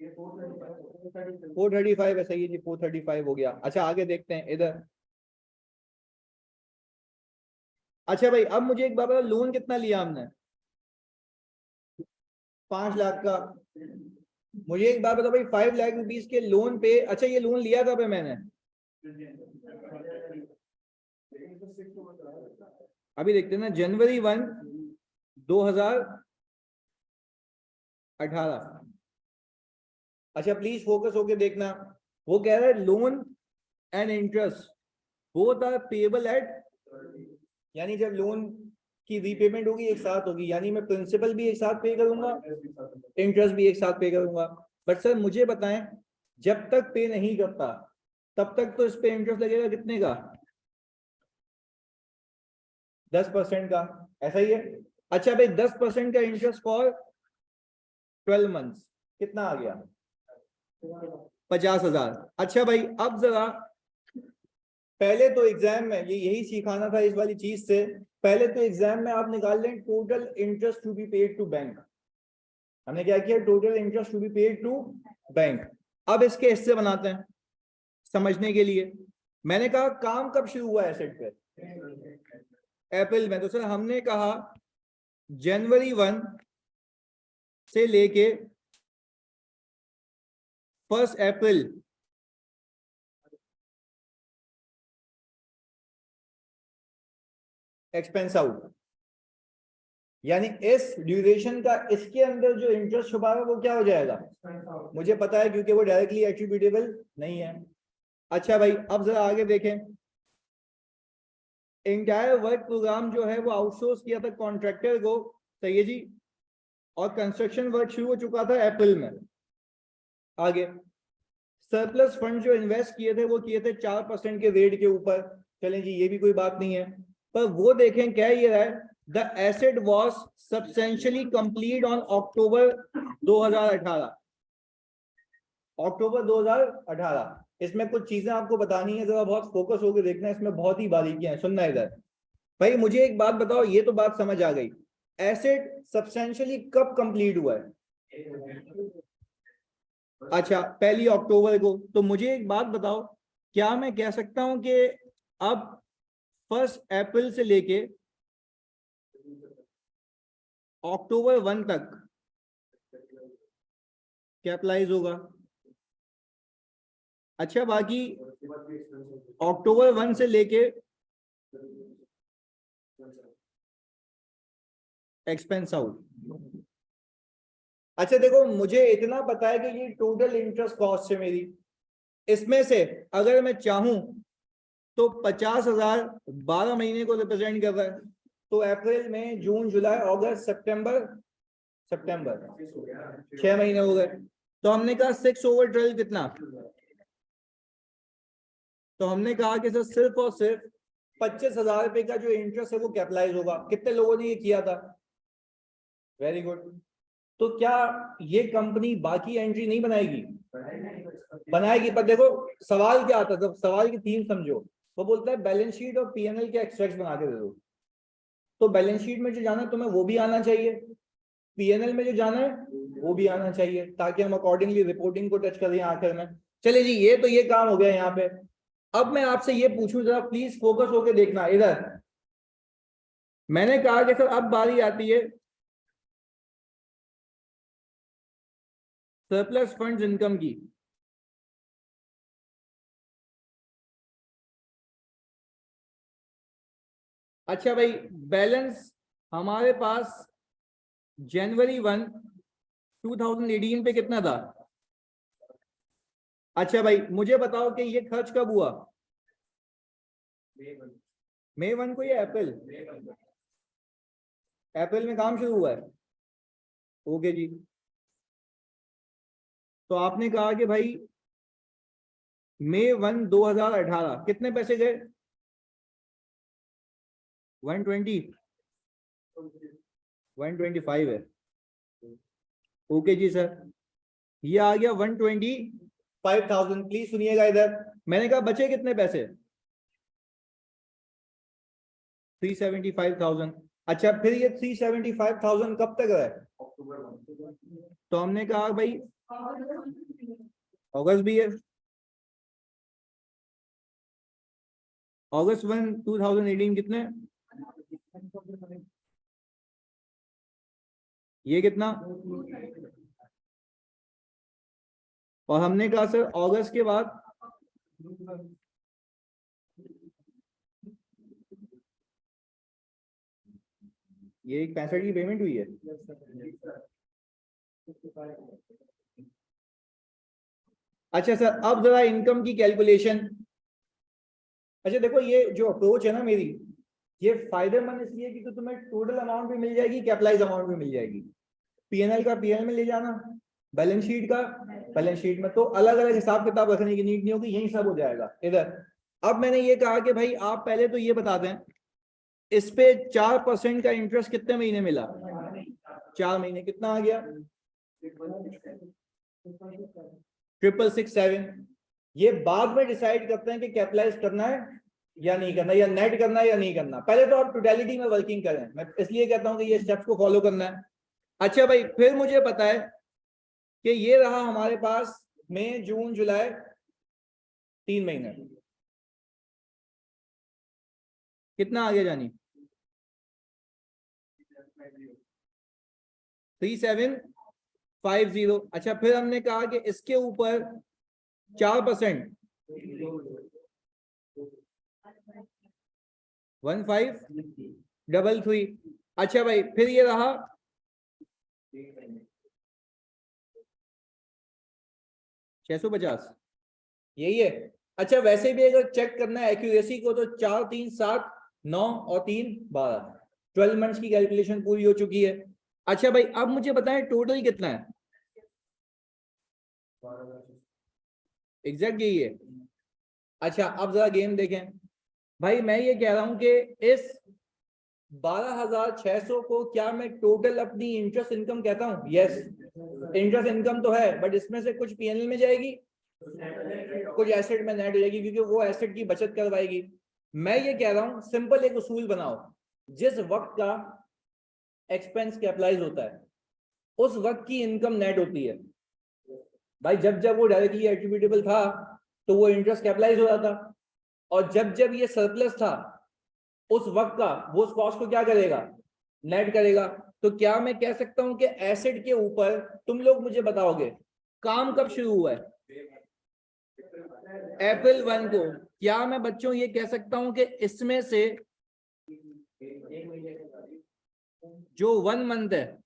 435 है। सही है जी, 435 हो गया। अच्छा आगे देखते हैं इधर। अच्छा भाई, अब मुझे एक बात बताओ, लोन कितना लिया हमने? 5 लाख का। मुझे एक बात बताओ भाई, 5 लाख रुपीस के लोन पे, अच्छा ये लोन लिया कब है मैंने? अभी देखते हैं ना, जनवरी 1 2018। अच्छा प्लीज फोकस होके देखना, वो कह रहा है loan and interest both are payable at, यानी जब लोन की रीपेमेंट होगी एक साथ होगी, यानी मैं प्रिंसिपल भी एक साथ पे करूंगा, इंटरेस्ट भी एक साथ पे करूंगा। बट सर मुझे बताएं, जब तक पे नहीं करता तब तक तो इस पे इंटरेस्ट लगेगा कितने का? 10% का, ऐसा ही है। अच्छा भाई 10% का इंटरेस्ट फॉर 12 मंथ्स कितना आ गया? 50,000। अच्छा भाई अब जरा, पहले तो एग्जाम में ये यही सिखाना था इस वाली चीज से, पहले तो एग्जाम में आप निकाल लें total interest to be paid to bank. हमने क्या किया, total interest to be paid to bank. अब इसके हिस्से बनाते हैं समझने के लिए। मैंने कहा काम कब शुरू हुआ एसेट पे? अप्रैल में। तो सर हमने कहा जनवरी 1 से लेके 1 अप्रैल एक्सपेंस आउट, यानी इस ड्यूरेशन का इसके अंदर जो इंटरेस्ट छुपा है वो क्या हो जाएगा? मुझे पता है क्योंकि वो डायरेक्टली एट्रीब्यूटेबल नहीं है। अच्छा भाई अब जरा आगे देखें, इंटायर वर्क प्रोग्राम जो है वो आउटसोर्स किया था कॉन्ट्रैक्टर को, सही है जी, और कंस्ट्रक्शन वर्क शुरू हो चुका था अप्रैल में। आगे सरप्लस फंड जो इन्वेस्ट किए थे वो किए थे 4% के रेट के ऊपर, चलें जी ये भी कोई बात नहीं है। पर वो देखें क्या ये रहा है, the asset was substantially complete on October 2018। अक्टूबर 2018। इसमें कुछ चीजें आपको बतानी है, जरा बहुत फोकस होकर देखना, इसमें बहुत ही बारीकियां हैं, सुनना इधर। भाई मुझे एक बात बताओ, ये तो बात समझ आ गई, एसेट सब्सटेंशियली कब कंप्लीट हुआ है? अच्छा 1 अक्टूबर को। तो मुझे एक बात बताओ, क्या मैं कह सकता हूं कि अब 1 अप्रैल से लेके अक्टूबर 1 तक कैपिटलाइज होगा? अच्छा बाकी अक्टूबर 1 से लेके एक्सपेंस आउट। अच्छा देखो मुझे इतना पता है कि ये टोटल इंटरेस्ट कॉस्ट है मेरी, इसमें से अगर मैं चाहूं तो 50,000 12 महीने को रिप्रेजेंट कर रहा है, तो अप्रैल में जून जुलाई अगस्त सितंबर, सितंबर 6 महीने हो गए। तो हमने कहा 6/12 कितना? तो हमने कहा कि सर सिर्फ और सिर्फ 25,000 रुपए का जो इंटरेस्ट है वो कैपिटलाइज होगा। कितने लोगों ने ये किया था? Very good. तो क्या ये कंपनी बाकी एंट्री नहीं बनाएगी? बनाएगी। पर देखो सवाल क्या आता है, जब सवाल की थीम समझो, वो बोलता है बैलेंस शीट और पीएनएल के एक्सट्रैक्ट बना के दे दो। तो बैलेंस शीट में जो जाना है तुम्हें वो भी आना चाहिए, पीएनएल में जो जाना है वो भी आना चाहिए, ताकि हम अकॉर्डिंगली रिपोर्टिंग को टच करें आखिर में। चलिए जी ये तो ये काम हो गया यहाँ पे। अब मैं आपसे ये पूछूं, जरा प्लीज फोकस होकर देखना इधर। मैंने कहा कि सर अब बारी आती है सरप्लस फंड्स इनकम की। अच्छा भाई बैलेंस हमारे पास जनवरी 1 2018 पे कितना था? अच्छा भाई मुझे बताओ कि ये खर्च कब हुआ? मई 1 को या अप्रैल? अप्रैल में काम शुरू हुआ है। ओके जी। तो आपने कहा कि भाई मई 1 2018 कितने पैसे गए? 120, 125 है। ओके जी सर, ये आ गया 125,000। प्लीज सुनिएगा इधर, मैंने कहा बचे कितने पैसे? 375,000। अच्छा फिर ये 375,000 कब तक है? तो हमने कहा भाई अगस्त भी है, अगस्त 1 2018 कितने? ये कितना, और हमने कहा सर अगस्त के बाद ये 65 की पेमेंट हुई है। अच्छा सर, अब जरा इनकम की कैलकुलेशन। अच्छा देखो, ये जो अप्रोच है ना मेरी, ये फायदेमंद इसलिए कि तो तुम्हें टोटल अमाउंट भी मिल जाएगी, कैपिटलाइज अमाउंट भी मिल जाएगी। पीएनएल का पीएनएल में ले जाना, बैलेंस शीट का बैलेंस शीट में, तो अलग अलग हिसाब किताब रखने की नीड नहीं होगी, यही सब हो जाएगा इधर। अब मैंने ये कहा कि भाई आप पहले तो ये बता दें, इस पे 4% का इंटरेस्ट कितने महीने मिला, 4 महीने, कितना आ गया 667। ये बाद में डिसाइड करते हैं कि कैपिटलाइज करना है या नहीं करना, या नेट करना है या नहीं करना। पहले तो आप टोटलिटी में वर्किंग करें, मैं इसलिए कहता हूं कि ये स्टेप्स को फॉलो करना है। अच्छा भाई, फिर मुझे पता है कि ये रहा हमारे पास मई जून जुलाई 3 महीने, कितना आ गया जानी 3750। अच्छा, फिर हमने कहा कि इसके ऊपर 4% 1533। अच्छा भाई, फिर ये रहा 650, यही है। अच्छा, वैसे भी अगर चेक करना है एक्यूरेसी को, तो 4 3 7 9 और 3 12, 12 मंथ्स की कैलकुलेशन पूरी हो चुकी है। अच्छा भाई, अब मुझे बताएं टोटल कितना है, एग्जैक्ट यही है। अच्छा, अब जरा गेम देखें भाई, मैं ये कह रहा हूं कि इस 12,600 को क्या मैं टोटल अपनी इंटरेस्ट इनकम कहता हूं? यस, इंटरेस्ट इनकम तो है, बट इसमें से कुछ पीएनएल में जाएगी, कुछ एसेट में नेट हो जाएगी, क्योंकि वो एसेट की बचत करवाएगी। मैं ये कह रहा हूं, सिंपल एक उसूल बनाओ, जिस वक्त का एक्सपेंस कैपिटलाइज होता है उस वक्त की इनकम नेट होती है। भाई जब जब वो डायरेक्टली एट्रीब्यूटेबल था तो वो इंटरेस्ट कैपिटलाइज हो रहा था, और जब जब ये सरप्लस था उस वक्त का वो उस कॉस्ट को क्या करेगा, नेट करेगा। तो क्या मैं कह सकता हूं कि एसेट के ऊपर, तुम लोग मुझे बताओगे काम कब शुरू हुआ है, अप्रैल 1 को। क्या मैं बच्चों ये कह सकता हूं कि इसमें से जो 1 मंथ है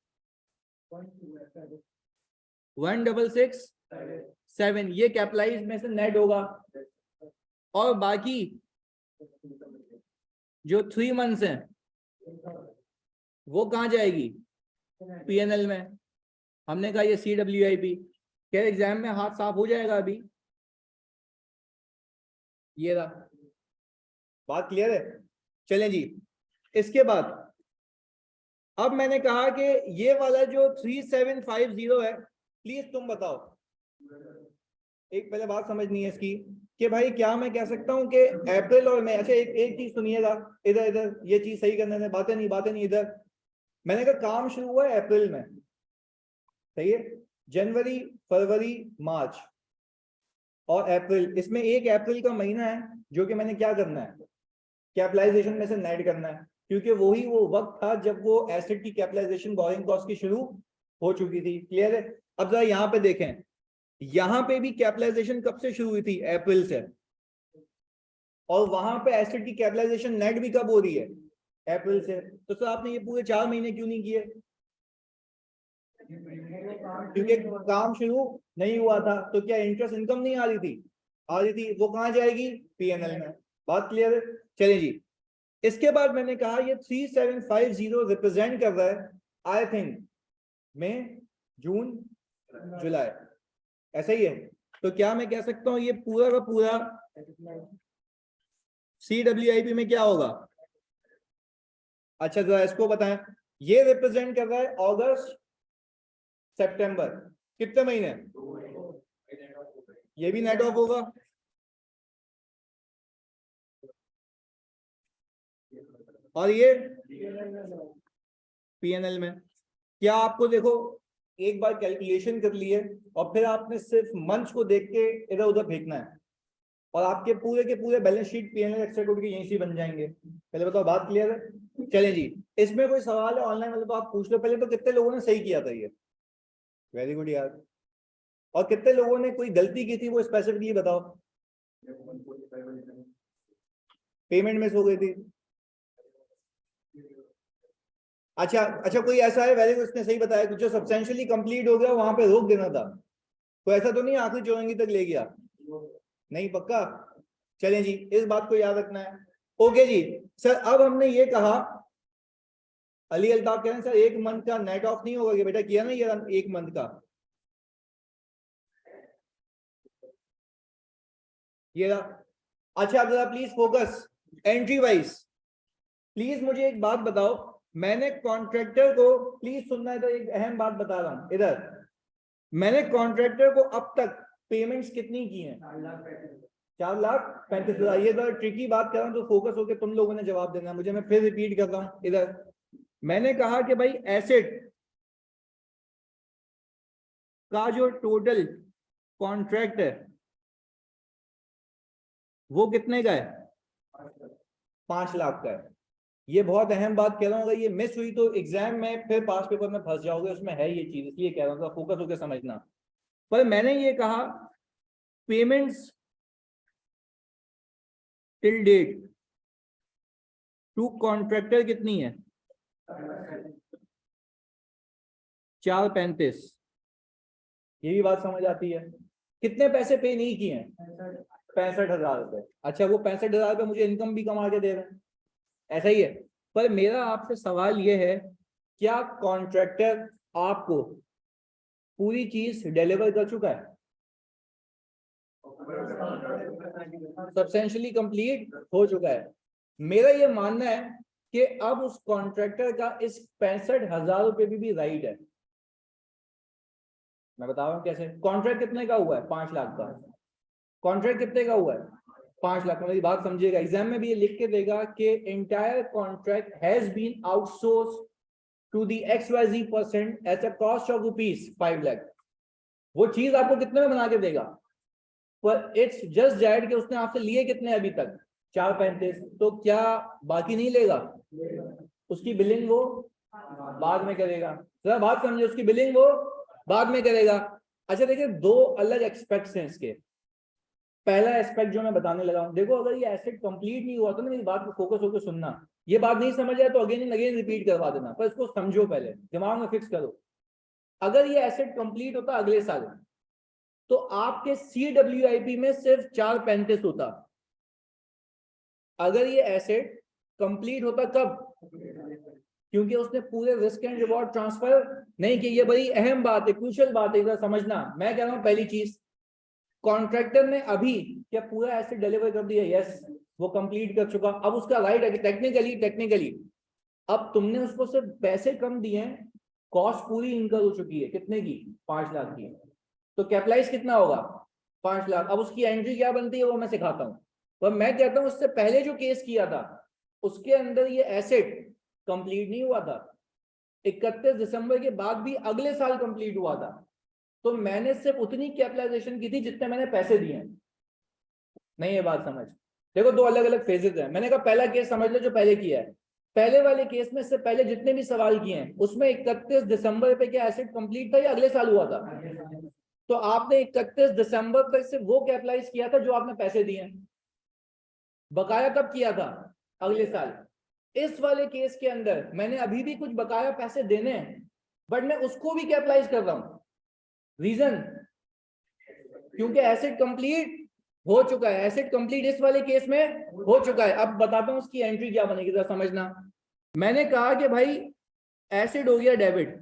1667, ये कैपिटलाइज में से नेट होगा, और बाकी जो 3 मंथ्स हैं वो कहाँ जाएगी, पीएनएल में। हमने कहा ये CWIP, क्या एग्जाम में हाथ साफ हो जाएगा अभी, ये रहा, बात क्लियर है। चलें जी, इसके बाद अब मैंने कहा कि ये वाला जो 3750 है, प्लीज तुम बताओ, एक पहले बात समझनी है इसकी, कि भाई क्या मैं कह सकता हूं कि अप्रैल और मई, अच्छा एक चीज सुनिएगा, इधर इधर ये चीज सही करने में, बातें नहीं इधर। मैंने कहा काम शुरू हुआ है अप्रैल में, सही है, जनवरी फरवरी मार्च और अप्रैल, इसमें एक अप्रैल का महीना है जो कि मैंने क्या करना है, कैपिटलाइजेशन में से नेट करना है, क्योंकि वही वो वक्त था जब वो एसेट की कैपिटलाइजेशन बोरिंग कॉस्ट की शुरू हो चुकी थी। क्लियर है। अब जरा यहाँ पे देखें, यहां पे भी कैपिटलाइजेशन कब से शुरू हुई थी, अप्रैल से, और वहां पे एसेट की कैपिटलाइजेशन नेट भी कब हो रही है, अप्रैल से। तो सर आपने ये पूरे 4 महीने क्यों नहीं किए, क्योंकि काम शुरू नहीं हुआ था, तो क्या इंटरेस्ट इनकम नहीं आ रही थी, आ रही थी, वो कहां जाएगी, पीएनएल में। बात क्लियर है। चलिए जी, इसके बाद मैंने कहा ये 3750 रिप्रेजेंट कर रहा है आई थिंक मई जून जुलाई, ऐसा ही है। तो क्या मैं कह सकता हूं ये पूरा का पूरा CWIP में क्या होगा। अच्छा जरा इसको बताएं, ये रिप्रेजेंट कर रहा है अगस्त सितंबर, कितने महीने, ये भी नेट ऑफ होगा, और ये पीएनएल में। क्या आपको देखो एक बार कैलकुलेशन कर ली है और फिर आपने सिर्फ मंथ को देख के इधर उधर फेंकना है, और आपके पूरे balance sheet PNL Excel code के यहीं से बन जाएंगे। पहले बताओ, बात क्लियर है? चलें जी, इसमें कोई सवाल है ऑनलाइन वाले तो आप पूछ लो पहले। तो कितने लोगों ने सही किया था ये? वेरी गुड यार। और कितने लोगों ने कोई गलती की थी वो स्पेसिफिकली बताओ। पेमेंट मिस हो गई थी। अच्छा कोई ऐसा है, वेरी गुड, उसने सही बताया, जो सब्सटेंशियली कंप्लीट हो गया वहां पे रोक देना था। तो ऐसा तो नहीं आखिरी चौरंगी तक ले गया? नहीं, पक्का? चलें जी, इस बात को याद रखना है। ओके जी सर, अब हमने ये कहा, अली अल्ताफ कह रहे हैं सर 1 मंथ का नेट ऑफ नहीं होगा? कि बेटा किया ना ये 1 मंथ का, ये रहा। अच्छा अब जरा please focus entry wise. Please मुझे एक बात बताओ, मैंने कॉन्ट्रैक्टर को, प्लीज सुनना है, तो एक अहम बात बता रहा हूं इधर। मैंने कॉन्ट्रैक्टर को अब तक पेमेंट्स कितनी की हैं? 4,35,000। ये तो ट्रिकी बात कर रहा हूं, तो फोकस होकर तुम लोगों ने जवाब देना मुझे। मैं फिर रिपीट कर रहा हूं इधर। मैंने कहा कि भाई एसेट का जो टोटल कॉन्ट्रैक्ट है वो कितने का है? 5 लाख का है। ये बहुत अहम बात कह रहा हूं, अगर ये मिस हुई तो एग्जाम में फिर पास पेपर में फंस जाओगे, उसमें है ये चीज, इसलिए कह रहा हूं, फोकस होकर समझना। पर मैंने ये कहा payments till date to contractor कितनी है? 4,35,000। ये भी बात समझ आती है। कितने पैसे पे नहीं किए हैं? 65,000 रुपए। अच्छा, वो 65,000 रुपए मुझे इनकम भी कमा के दे रहे हैं, ऐसा ही है। पर मेरा आपसे सवाल यह है, क्या कॉन्ट्रैक्टर आपको पूरी चीज डिलीवर कर चुका है? सब्सटेंशियली कंप्लीट हो चुका है। मेरा ये मानना है कि अब उस कॉन्ट्रैक्टर का इस 65,000 रुपए भी राइट है। मैं बता रहा हूं कैसे। कॉन्ट्रैक्ट कितने का हुआ है? 5 लाख का। कॉन्ट्रैक्ट कितने का हुआ है? 5 लाख। मेरी बात समझिएगा, एग्जाम में भी ये लिख के देगा कि entire contract has been outsource to the XYZ percent at a cost of ₹5 lakh. वो चीज आपको कितने में बना के देगा? पर इट्स जस्ट दैट कि उसने आपसे लिए कितने अभी तक? 4,35,000। तो क्या बाकी नहीं लेगा? उसकी बिलिंग वो बाद में करेगा। जरा बात समझिए, उसकी बिलिंग वो बाद में करेगा। अच्छा देखिए, 2 अलग एक्सपेक्ट्स हैं इसके। पहला एस्पेक्ट जो मैं बताने लगा हूं, देखो अगर ये एसेट कंप्लीट नहीं हुआ तो मेरी बात को फोकस होकर सुनना। ये बात नहीं समझ आए तो अगेन एंड अगेन रिपीट करवा देना, पर इसको समझो, पहले दिमाग में फिक्स करो। अगर ये एसेट कंप्लीट होता अगले साल तो आपके CWIP में सिर्फ 4,35,000 होता। अगर ये एसेट कंप्लीट होता कब? क्योंकि उसने पूरे रिस्क एंड रिवॉर्ड ट्रांसफर नहीं किए। ये बड़ी अहम बात है, क्रूशियल बात है, समझना। मैं कह रहा हूं पहली चीज, कॉन्ट्रैक्टर ने अभी क्या पूरा एसेट डिलीवर कर दिया? यस, वो कंप्लीट कर चुका। अब उसका राइट है टेक्निकली अब तुमने उसको सिर्फ पैसे कम दिए हैं, कॉस्ट पूरी इनकर हो चुकी है। कितने की? 5 लाख की। तो कैपिटलाइज कितना होगा? 5 लाख। अब उसकी एंट्री क्या बनती है वो मैं सिखाता हूं। पर मैं कहता हूं उससे पहले जो केस किया था उसके अंदर ये एसेट कंप्लीट नहीं हुआ था। 31 दिसंबर के बाद भी अगले साल कंप्लीट हुआ था। तो मैंने सिर्फ उतनी कैपिटलाइजेशन की थी जितने मैंने पैसे दिए हैं। नहीं, ये बात समझ। देखो 2 अलग अलग फेजेस हैं। मैंने कहा पहला केस समझ लो जो पहले किया है। पहले वाले केस में से पहले जितने भी सवाल किए हैं उसमें 31 दिसंबर पे क्या एसेट कंप्लीट था या अगले साल हुआ था? तो आपने 31 दिसंबर तक से वो कैपिटलाइज किया था जो आपने पैसे दिए हैं। बकाया कब किया था? अगले साल। इस वाले केस के अंदर मैंने अभी भी कुछ बकाया पैसे देने हैं, बट मैं उसको भी कैपिटलाइज कर रहा हूं। रीजन, क्योंकि एसेट कंप्लीट हो चुका है। एसेट कंप्लीट इस वाले केस में हो चुका है। अब बताता हूं उसकी एंट्री क्या बनेगी, जरा समझना। मैंने कहा कि भाई एसेट हो गया डेबिट,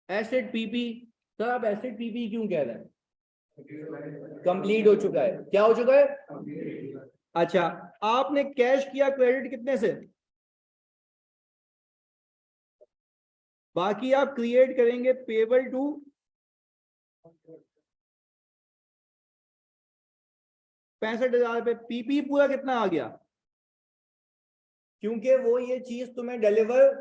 एसेट PP। सर आप एसेट PP क्यों कह रहे हैं? कंप्लीट हो चुका है। क्या हो चुका है? अच्छा, आपने कैश किया क्रेडिट कितने से? बाकी आप क्रिएट करेंगे पेबल टू 65,000 रुपए। PP पूरा कितना आ गया? क्योंकि वो ये चीज तुम्हें डिलीवर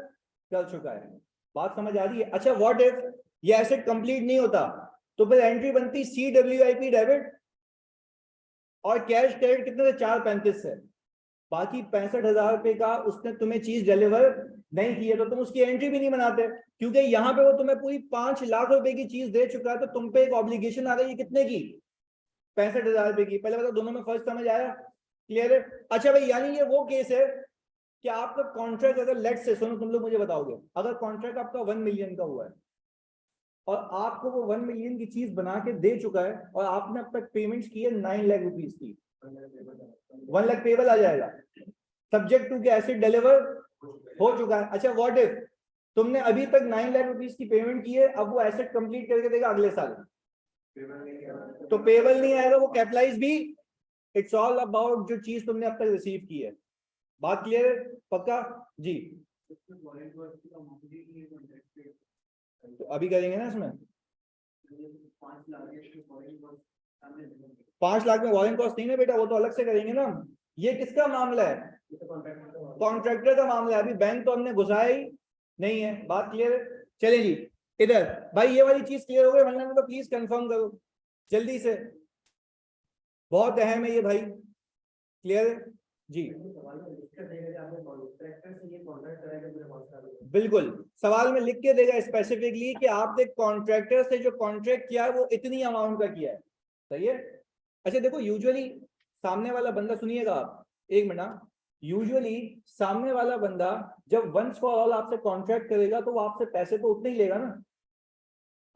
कर चुका है। बात समझ आ रही है? अच्छा, व्हाट इफ ये एसेट कंप्लीट नहीं होता? तो फिर एंट्री बनती CWIP डेबिट। और कैश क्रेडिट कितने से 435 से, बाकी 65,000 रुपए का उसने तुम्हें चीज डिलीवर नहीं की है तो तुम उसकी एंट्री भी नहीं बनाते, क्योंकि यहाँ पे वो तुम्हें पूरी 5 लाख रुपए की चीज दे चुका है, तो तुम पे एक ऑब्लिगेशन आ गई है कितने की, 65,000 रुपए की। पहले बताओ दोनों में फर्क समझ आया, क्लियर है? अच्छा भाई, यानी ये वो केस है कि आपका कॉन्ट्रैक्ट अगर लेट से, सुनो तुम लोग मुझे बताओगे, अगर कॉन्ट्रैक्ट आपका 1 मिलियन का हुआ है और आपको वो 1 मिलियन की चीज बना के दे चुका है और आपने अब तक पेमेंट्स की है 9 लाख रुपीज की, 1 लाख पेबल आ जाएगा, सब्जेक्ट टू के एसेट डिलीवर हो चुका है। अच्छा व्हाट इफ तुमने अभी तक 9 लाख रुपीज की पेमेंट की है, अब वो एसेट कंप्लीट करके देगा अगले साल, तो पेबल नहीं आएगा, वो कैपिटलाइज भी, इट्स ऑल अबाउट जो चीज तुमने अब तक रिसीव की है। बात क्लियर है? पक्का जी? तो अभी करेंगे ना इसमें 5 लाख में वॉरेंट कॉस्ट नहीं ना बेटा, वो तो अलग से करेंगे ना। ये किसका मामला है? कॉन्ट्रैक्टर का मामला है, अभी बैंक तो हमने घुसाया ही नहीं है। बात क्लियर है? चलिए जी, इधर भाई ये वाली चीज क्लियर हो गई, वरना तो प्लीज कंफर्म करो जल्दी से, बहुत अहम है ये भाई। क्लियर है जी? बिल्कुल, सवाल में लिख के देगा स्पेसिफिकली कि आपने कॉन्ट्रैक्टर से जो कॉन्ट्रैक्ट किया है वो इतनी अमाउंट का किया है, सही है? अच्छा देखो, यूजुअली सामने वाला बंदा, सुनिएगा आप एक मिनट, यूजुअली सामने वाला बंदा जब वंस फॉर ऑल आपसे कॉन्ट्रैक्ट करेगा तो वो आपसे पैसे तो उतने ही लेगा ना।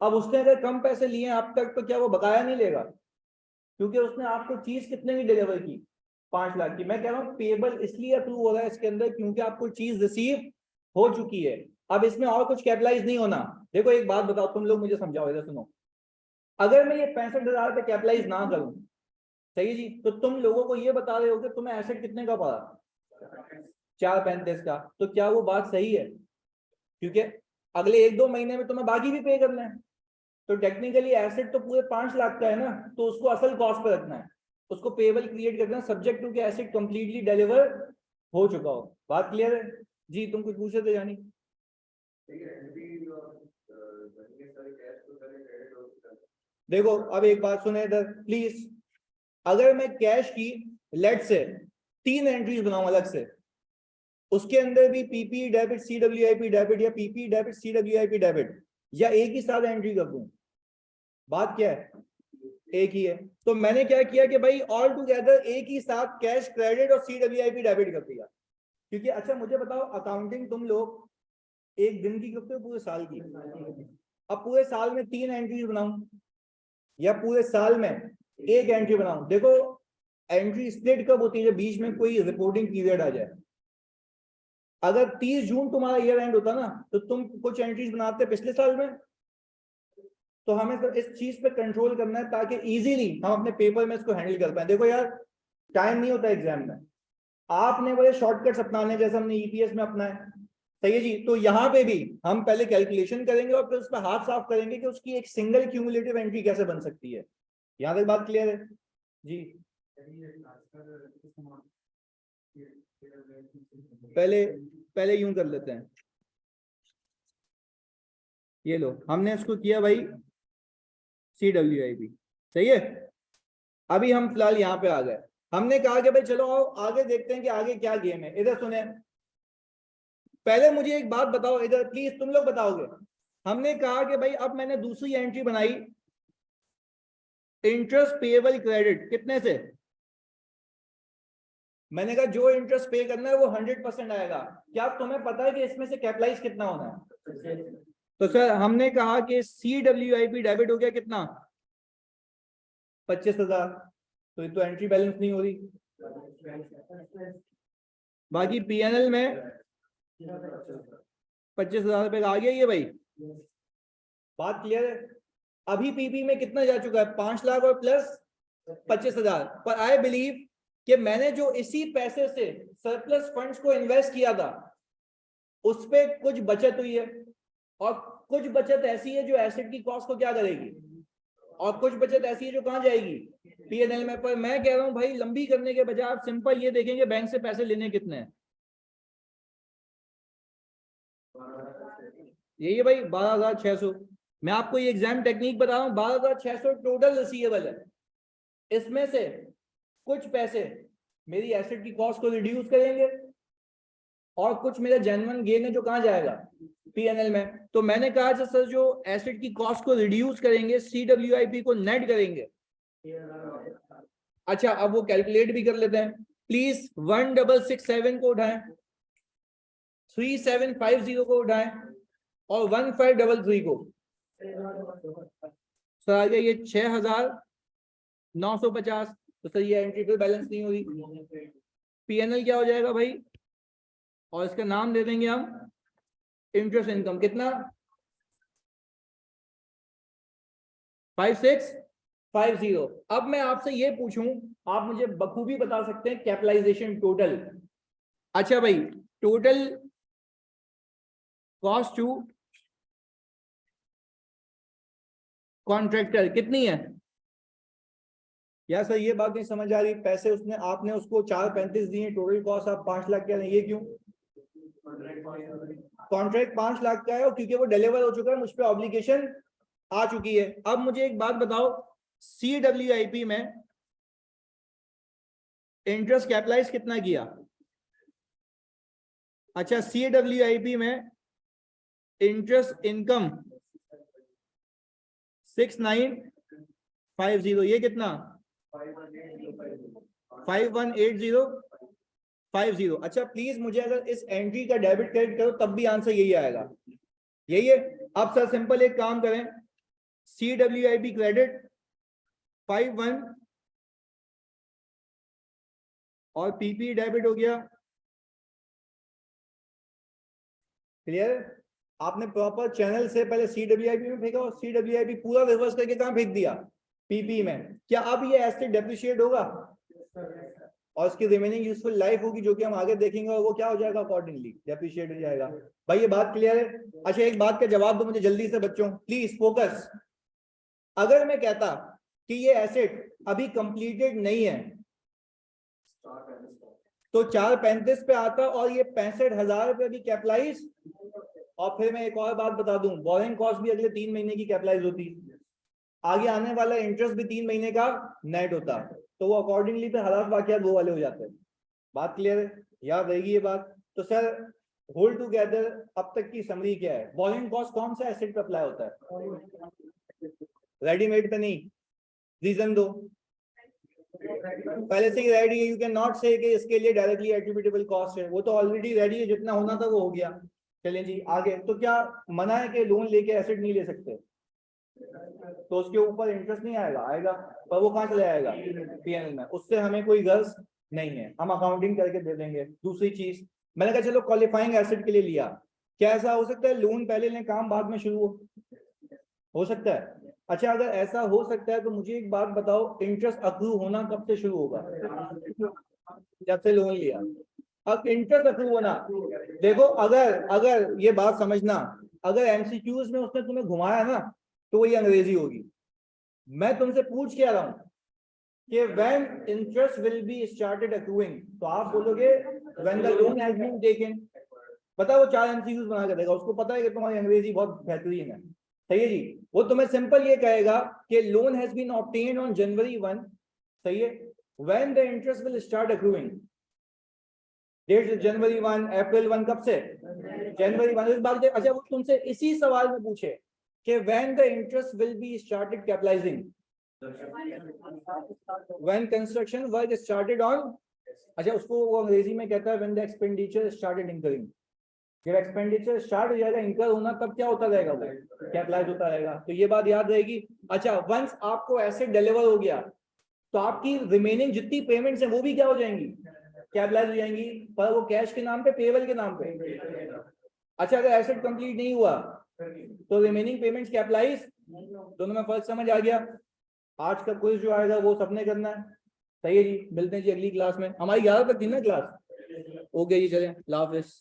अब उसने अगर कम पैसे लिए आप तक, तो क्या वो बकाया नहीं लेगा? क्योंकि उसने आपको चीज कितने की डिलीवर की, 5 लाख की। मैं कह रहा हूँ पेबल इसलिए अप्रूव हो रहा है इसके अंदर क्योंकि आपको चीज रिसीव हो चुकी है, अब इसमें और कुछ कैपिटलाइज नहीं होना। देखो एक बात बताओ, तुम लोग मुझे समझाओ, इधर सुनो, अगर मैं ये 65,000 रुपए कैपिटलाइज ना करूं, सही है जी, तो तुम लोगों को ये बता रहे हो कि तुम्हें एसेट कितने का पड़ा, 435 का, तो क्या वो बात सही है? क्योंकि अगले 1-2 महीने में तुम्हें बाकी भी पे करना है, तो टेक्निकली एसेट तो पूरे 5 लाख का है ना, तो उसको असल कॉस्ट पे रखना है, उसको पेबल क्रिएट करना है सब्जेक्ट टू के एसेट कंप्लीटली डिलीवर हो चुका हो। बात क्लियर है जी? तुम कुछ पूछे थे यानी? देखो अब एक बात सुने इधर प्लीज, अगर मैं कैश की लेट से 3 एंट्रीज बनाऊं अलग से, उसके अंदर भी पीपी डेबिट CWIP डेबिट या पीपी डेबिट CWIP डेबिट, या एक ही साथ एंट्री कर दूं, बात क्या है? एक ही है। तो मैंने क्या किया कि भाई ऑल टुगेदर एक ही साथ कैश क्रेडिट और CWIP डेबिट कर दिया, क्योंकि अच्छा मुझे बताओ, अकाउंटिंग तुम लोग एक दिन की करते हो पूरे साल की? अब पूरे साल में 3 एंट्रीज बनाऊं या पूरे साल में एक एंट्री बनाऊं? देखो एंट्री स्प्लिट कब होती है? जब बीच में कोई रिपोर्टिंग पीरियड आ जाए। अगर 30 जून तुम्हारा ईयर एंड होता ना, तो तुम कुछ एंट्रीज बनाते पिछले साल में, तो हमें तो इस चीज पे कंट्रोल करना है ताकि इजीली हम अपने पेपर में इसको हैंडल कर पाए। देखो यार, टाइम नहीं होता एग्जाम में, आपने बड़े शॉर्टकट्स अपनाने, जैसे हमने ईपीएस में अपना है, सही है जी? तो यहाँ पे भी हम पहले कैलकुलेशन करेंगे और फिर उस पर हाथ साफ करेंगे कि उसकी एक सिंगल क्यूमुलेटिव एंट्री कैसे बन सकती है। यहाँ तक बात क्लियर है जी? पहले पहले यूं कर लेते हैं, ये लो हमने इसको किया भाई CWIP, सही है? अभी हम फिलहाल यहाँ पे आ गए, हमने कहा कि भाई चलो आओ आगे देखते हैं कि आगे क्या गेम है। इधर सुने, पहले मुझे एक बात बताओ, इधर प्लीज तुम लोग बताओगे। हमने कहा कि भाई अब मैंने दूसरी एंट्री बनाई, इंटरेस्ट पेएबल क्रेडिट, कितने से? मैंने कहा जो इंटरेस्ट पे करना है वो 100% आएगा। क्या तुम्हें पता है कि इसमें से कैपिटलाइज कितना होना है? तो सर हमने कहा कि CWIP डेबिट हो गया कितना, 25,000, तो ये तो एंट्री बैलेंस नहीं हो रही। बाकी PNL में 25,000 रुपए का आ गया ये भाई, बात क्लियर है? अभी पीपी में कितना जा चुका है, 5 लाख और प्लस 25,000। पर आई बिलीव कि मैंने जो इसी पैसे से सरप्लस फंड्स को इन्वेस्ट किया था उस पे कुछ बचत हुई है, और कुछ बचत ऐसी है जो एसेट की कॉस्ट को क्या करेगी, और कुछ बचत ऐसी है जो कहां जाएगी, PNL में। पर मैं कह रहा हूं भाई, लंबी करने के बजाय आप सिंपल ये देखेंगे बैंक से पैसे लेने कितने हैं, यही है भाई 12,600। मैं आपको ये एग्जाम टेक्निक बता रहा हूँ, 12,600 टोटल रिसीवेबल है, इसमें से कुछ पैसे मेरी एसेट की कॉस्ट को रिड्यूस करेंगे और कुछ मेरा जेन्युइन गेन है जो कहाँ जाएगा, पीएनएल में। तो मैंने कहा था सर जो एसेट की कॉस्ट को रिड्यूस करेंगे CWIP को नेट करेंगे। अच्छा अब वो कैलकुलेट भी कर लेते हैं प्लीज। 1667 को उठाएं, 3750 को उठाएं और 1533 को। सर आ गया ये 6950। तो सर ये एंट्री पे बैलेंस नहीं होगी, पीएनएल क्या हो जाएगा भाई, और इसका नाम दे देंगे हम इंटरेस्ट इनकम। कितना, 5650। अब मैं आपसे ये पूछूं, आप मुझे बखूबी बता सकते हैं कैपिटलाइजेशन टोटल। अच्छा भाई टोटल कॉस्ट टू कॉन्ट्रैक्टर कितनी है? या सर ये बात नहीं समझ आ रही, पैसे उसने आपने उसको 435 दिए, टोटल कॉस्ट आप 5 लाख कह रहे हैं, ये क्यों? कॉन्ट्रैक्ट 5 लाख का है और क्योंकि वो डिलीवर हो चुका है, मुझ पे ऑब्लिगेशन आ चुकी है। अब मुझे एक बात बताओ, CWIP में इंटरेस्ट कैपिटलाइज कितना किया? अच्छा CWIP में इंटरेस्ट इनकम 6950, ये कितना 518050। अच्छा प्लीज मुझे अगर इस एंट्री का डेबिट क्रेडिट करो तब भी आंसर यही आएगा, यही है। अब सर सिंपल एक काम करें, CWIP क्रेडिट 51 और PP डेबिट हो गया। क्लियर? आपने प्रॉपर चैनल से पहले CWIP में फेंका और CWIP पूरा रिवर्स करके कहां फेंक दिया, PP में। क्या अब ये एसेट डेप्रिशिएट होगा और उसकी रिमेनिंग यूजफुल लाइफ होगी जो कि हम आगे देखेंगे, और वो क्या हो जाएगा, अकॉर्डिंगली डेप्रिशिएट हो जाएगा। भाई ये बात क्लियर है? अच्छा एक बात का जवाब दो मुझे जल्दी से बच्चों, प्लीज फोकस। अगर मैं कहता कि ये एसेट अभी कंप्लीटेड नहीं है तो 435 पे आता और ये 65,000 रुपए भी कैपिटलाइज, और फिर मैं एक और बात बता दूं, बोरिंग कॉस्ट भी अगले 3 महीने की कैपिटलाइज होती, आगे आने वाला इंटरेस्ट भी 3 महीने का नेट होता, तो वो अकॉर्डिंगली फिर हालात वाकयात वो वाले हो जाते हैं। बात क्लियर है? याद रहेगी ये बात। तो सर होल्ड टुगेदर अब तक की समरी क्या है? बोरिंग कॉस्ट कौन सा एसेट पे अप्लाई होता है? रेडीमेड पे नहीं, रीजन दो। पहले से ही रेडी है, यू कैन नॉट से कि इसके लिए डायरेक्टली एट्रिब्यूटेबल कॉस्ट है, वो तो ऑलरेडी रेडी है, जितना होना था वो हो गया। चलिए जी आगे। तो क्या मना है कि लोन लेके एसेट नहीं ले सकते? तो उसके ऊपर इंटरेस्ट नहीं आएगा, आएगा, पर वो कहाँ चले आएगा, पीएनएल में। उससे हमें कोई गर्ज नहीं है, हम अकाउंटिंग करके दे देंगे। दूसरी चीज मैंने कहा चलो क्वालिफाइंग एसेट के लिए लिया, क्या ऐसा हो सकता है लोन पहले लें काम बाद में शुरू हो सकता है? अच्छा अगर ऐसा हो सकता है तो मुझे एक बात बताओ, इंटरेस्ट अक्रू होना कब से शुरू होगा? जब से लोन लिया। अब इंटरेस्ट अक्रू होना, देखो अगर ये बात समझना, अगर MCQs में उसने तुम्हें घुमाया ना तो वही अंग्रेजी होगी। मैं तुमसे पूछ के आ रहा हूं कि when interest will be started accruing, तो आप बोलोगे when the loan has been taken। पता वो 4 MCQs बना के देगा, उसको पता है कि तुम्हारी अंग्रेजी बहुत बेहतरीन है, सही है जी। वो तुम्हें सिंपल ये कहेगा कि loan has been obtained on January 1, सही है, when the interest will start accruing, date January 1, April 1, कब से? January 1। इस बात अच्छा वो तुमसे इसी सवाल में पूछे कि when the interest will be started capitalizing, when construction work started on, अच्छा उसको वो अंग्रेजी में कहता है when the expenditure started incurring। जब एक्सपेंडिचर स्टार्ट हो जाएगा इनकर होना तब क्या होता रहेगा, वो कैपिटलाइज होता रहेगा। तो ये बात याद रहेगी। अच्छा वंस आपको एसेट डिलीवर हो गया तो आपकी रिमेनिंग जितनी पेमेंट्स हैं वो भी क्या हो जाएंगी, कैपिटलाइज हो जाएंगी, पर वो कैश के नाम पे, पेबल के नाम पे। अच्छा अगर एसेट कंप्लीट नहीं हुआ तो रिमेनिंग पेमेंट्स कैपिटलाइज, दोनों में फर्क समझ आ गया? आज का क्विज जो आएगा वो सबने करना है, सही है जी। मिलते हैं जी अगली क्लास में, हमारी 11 तक थी ना क्लास। ओके जी चलें, अल्लाह हाफिज़।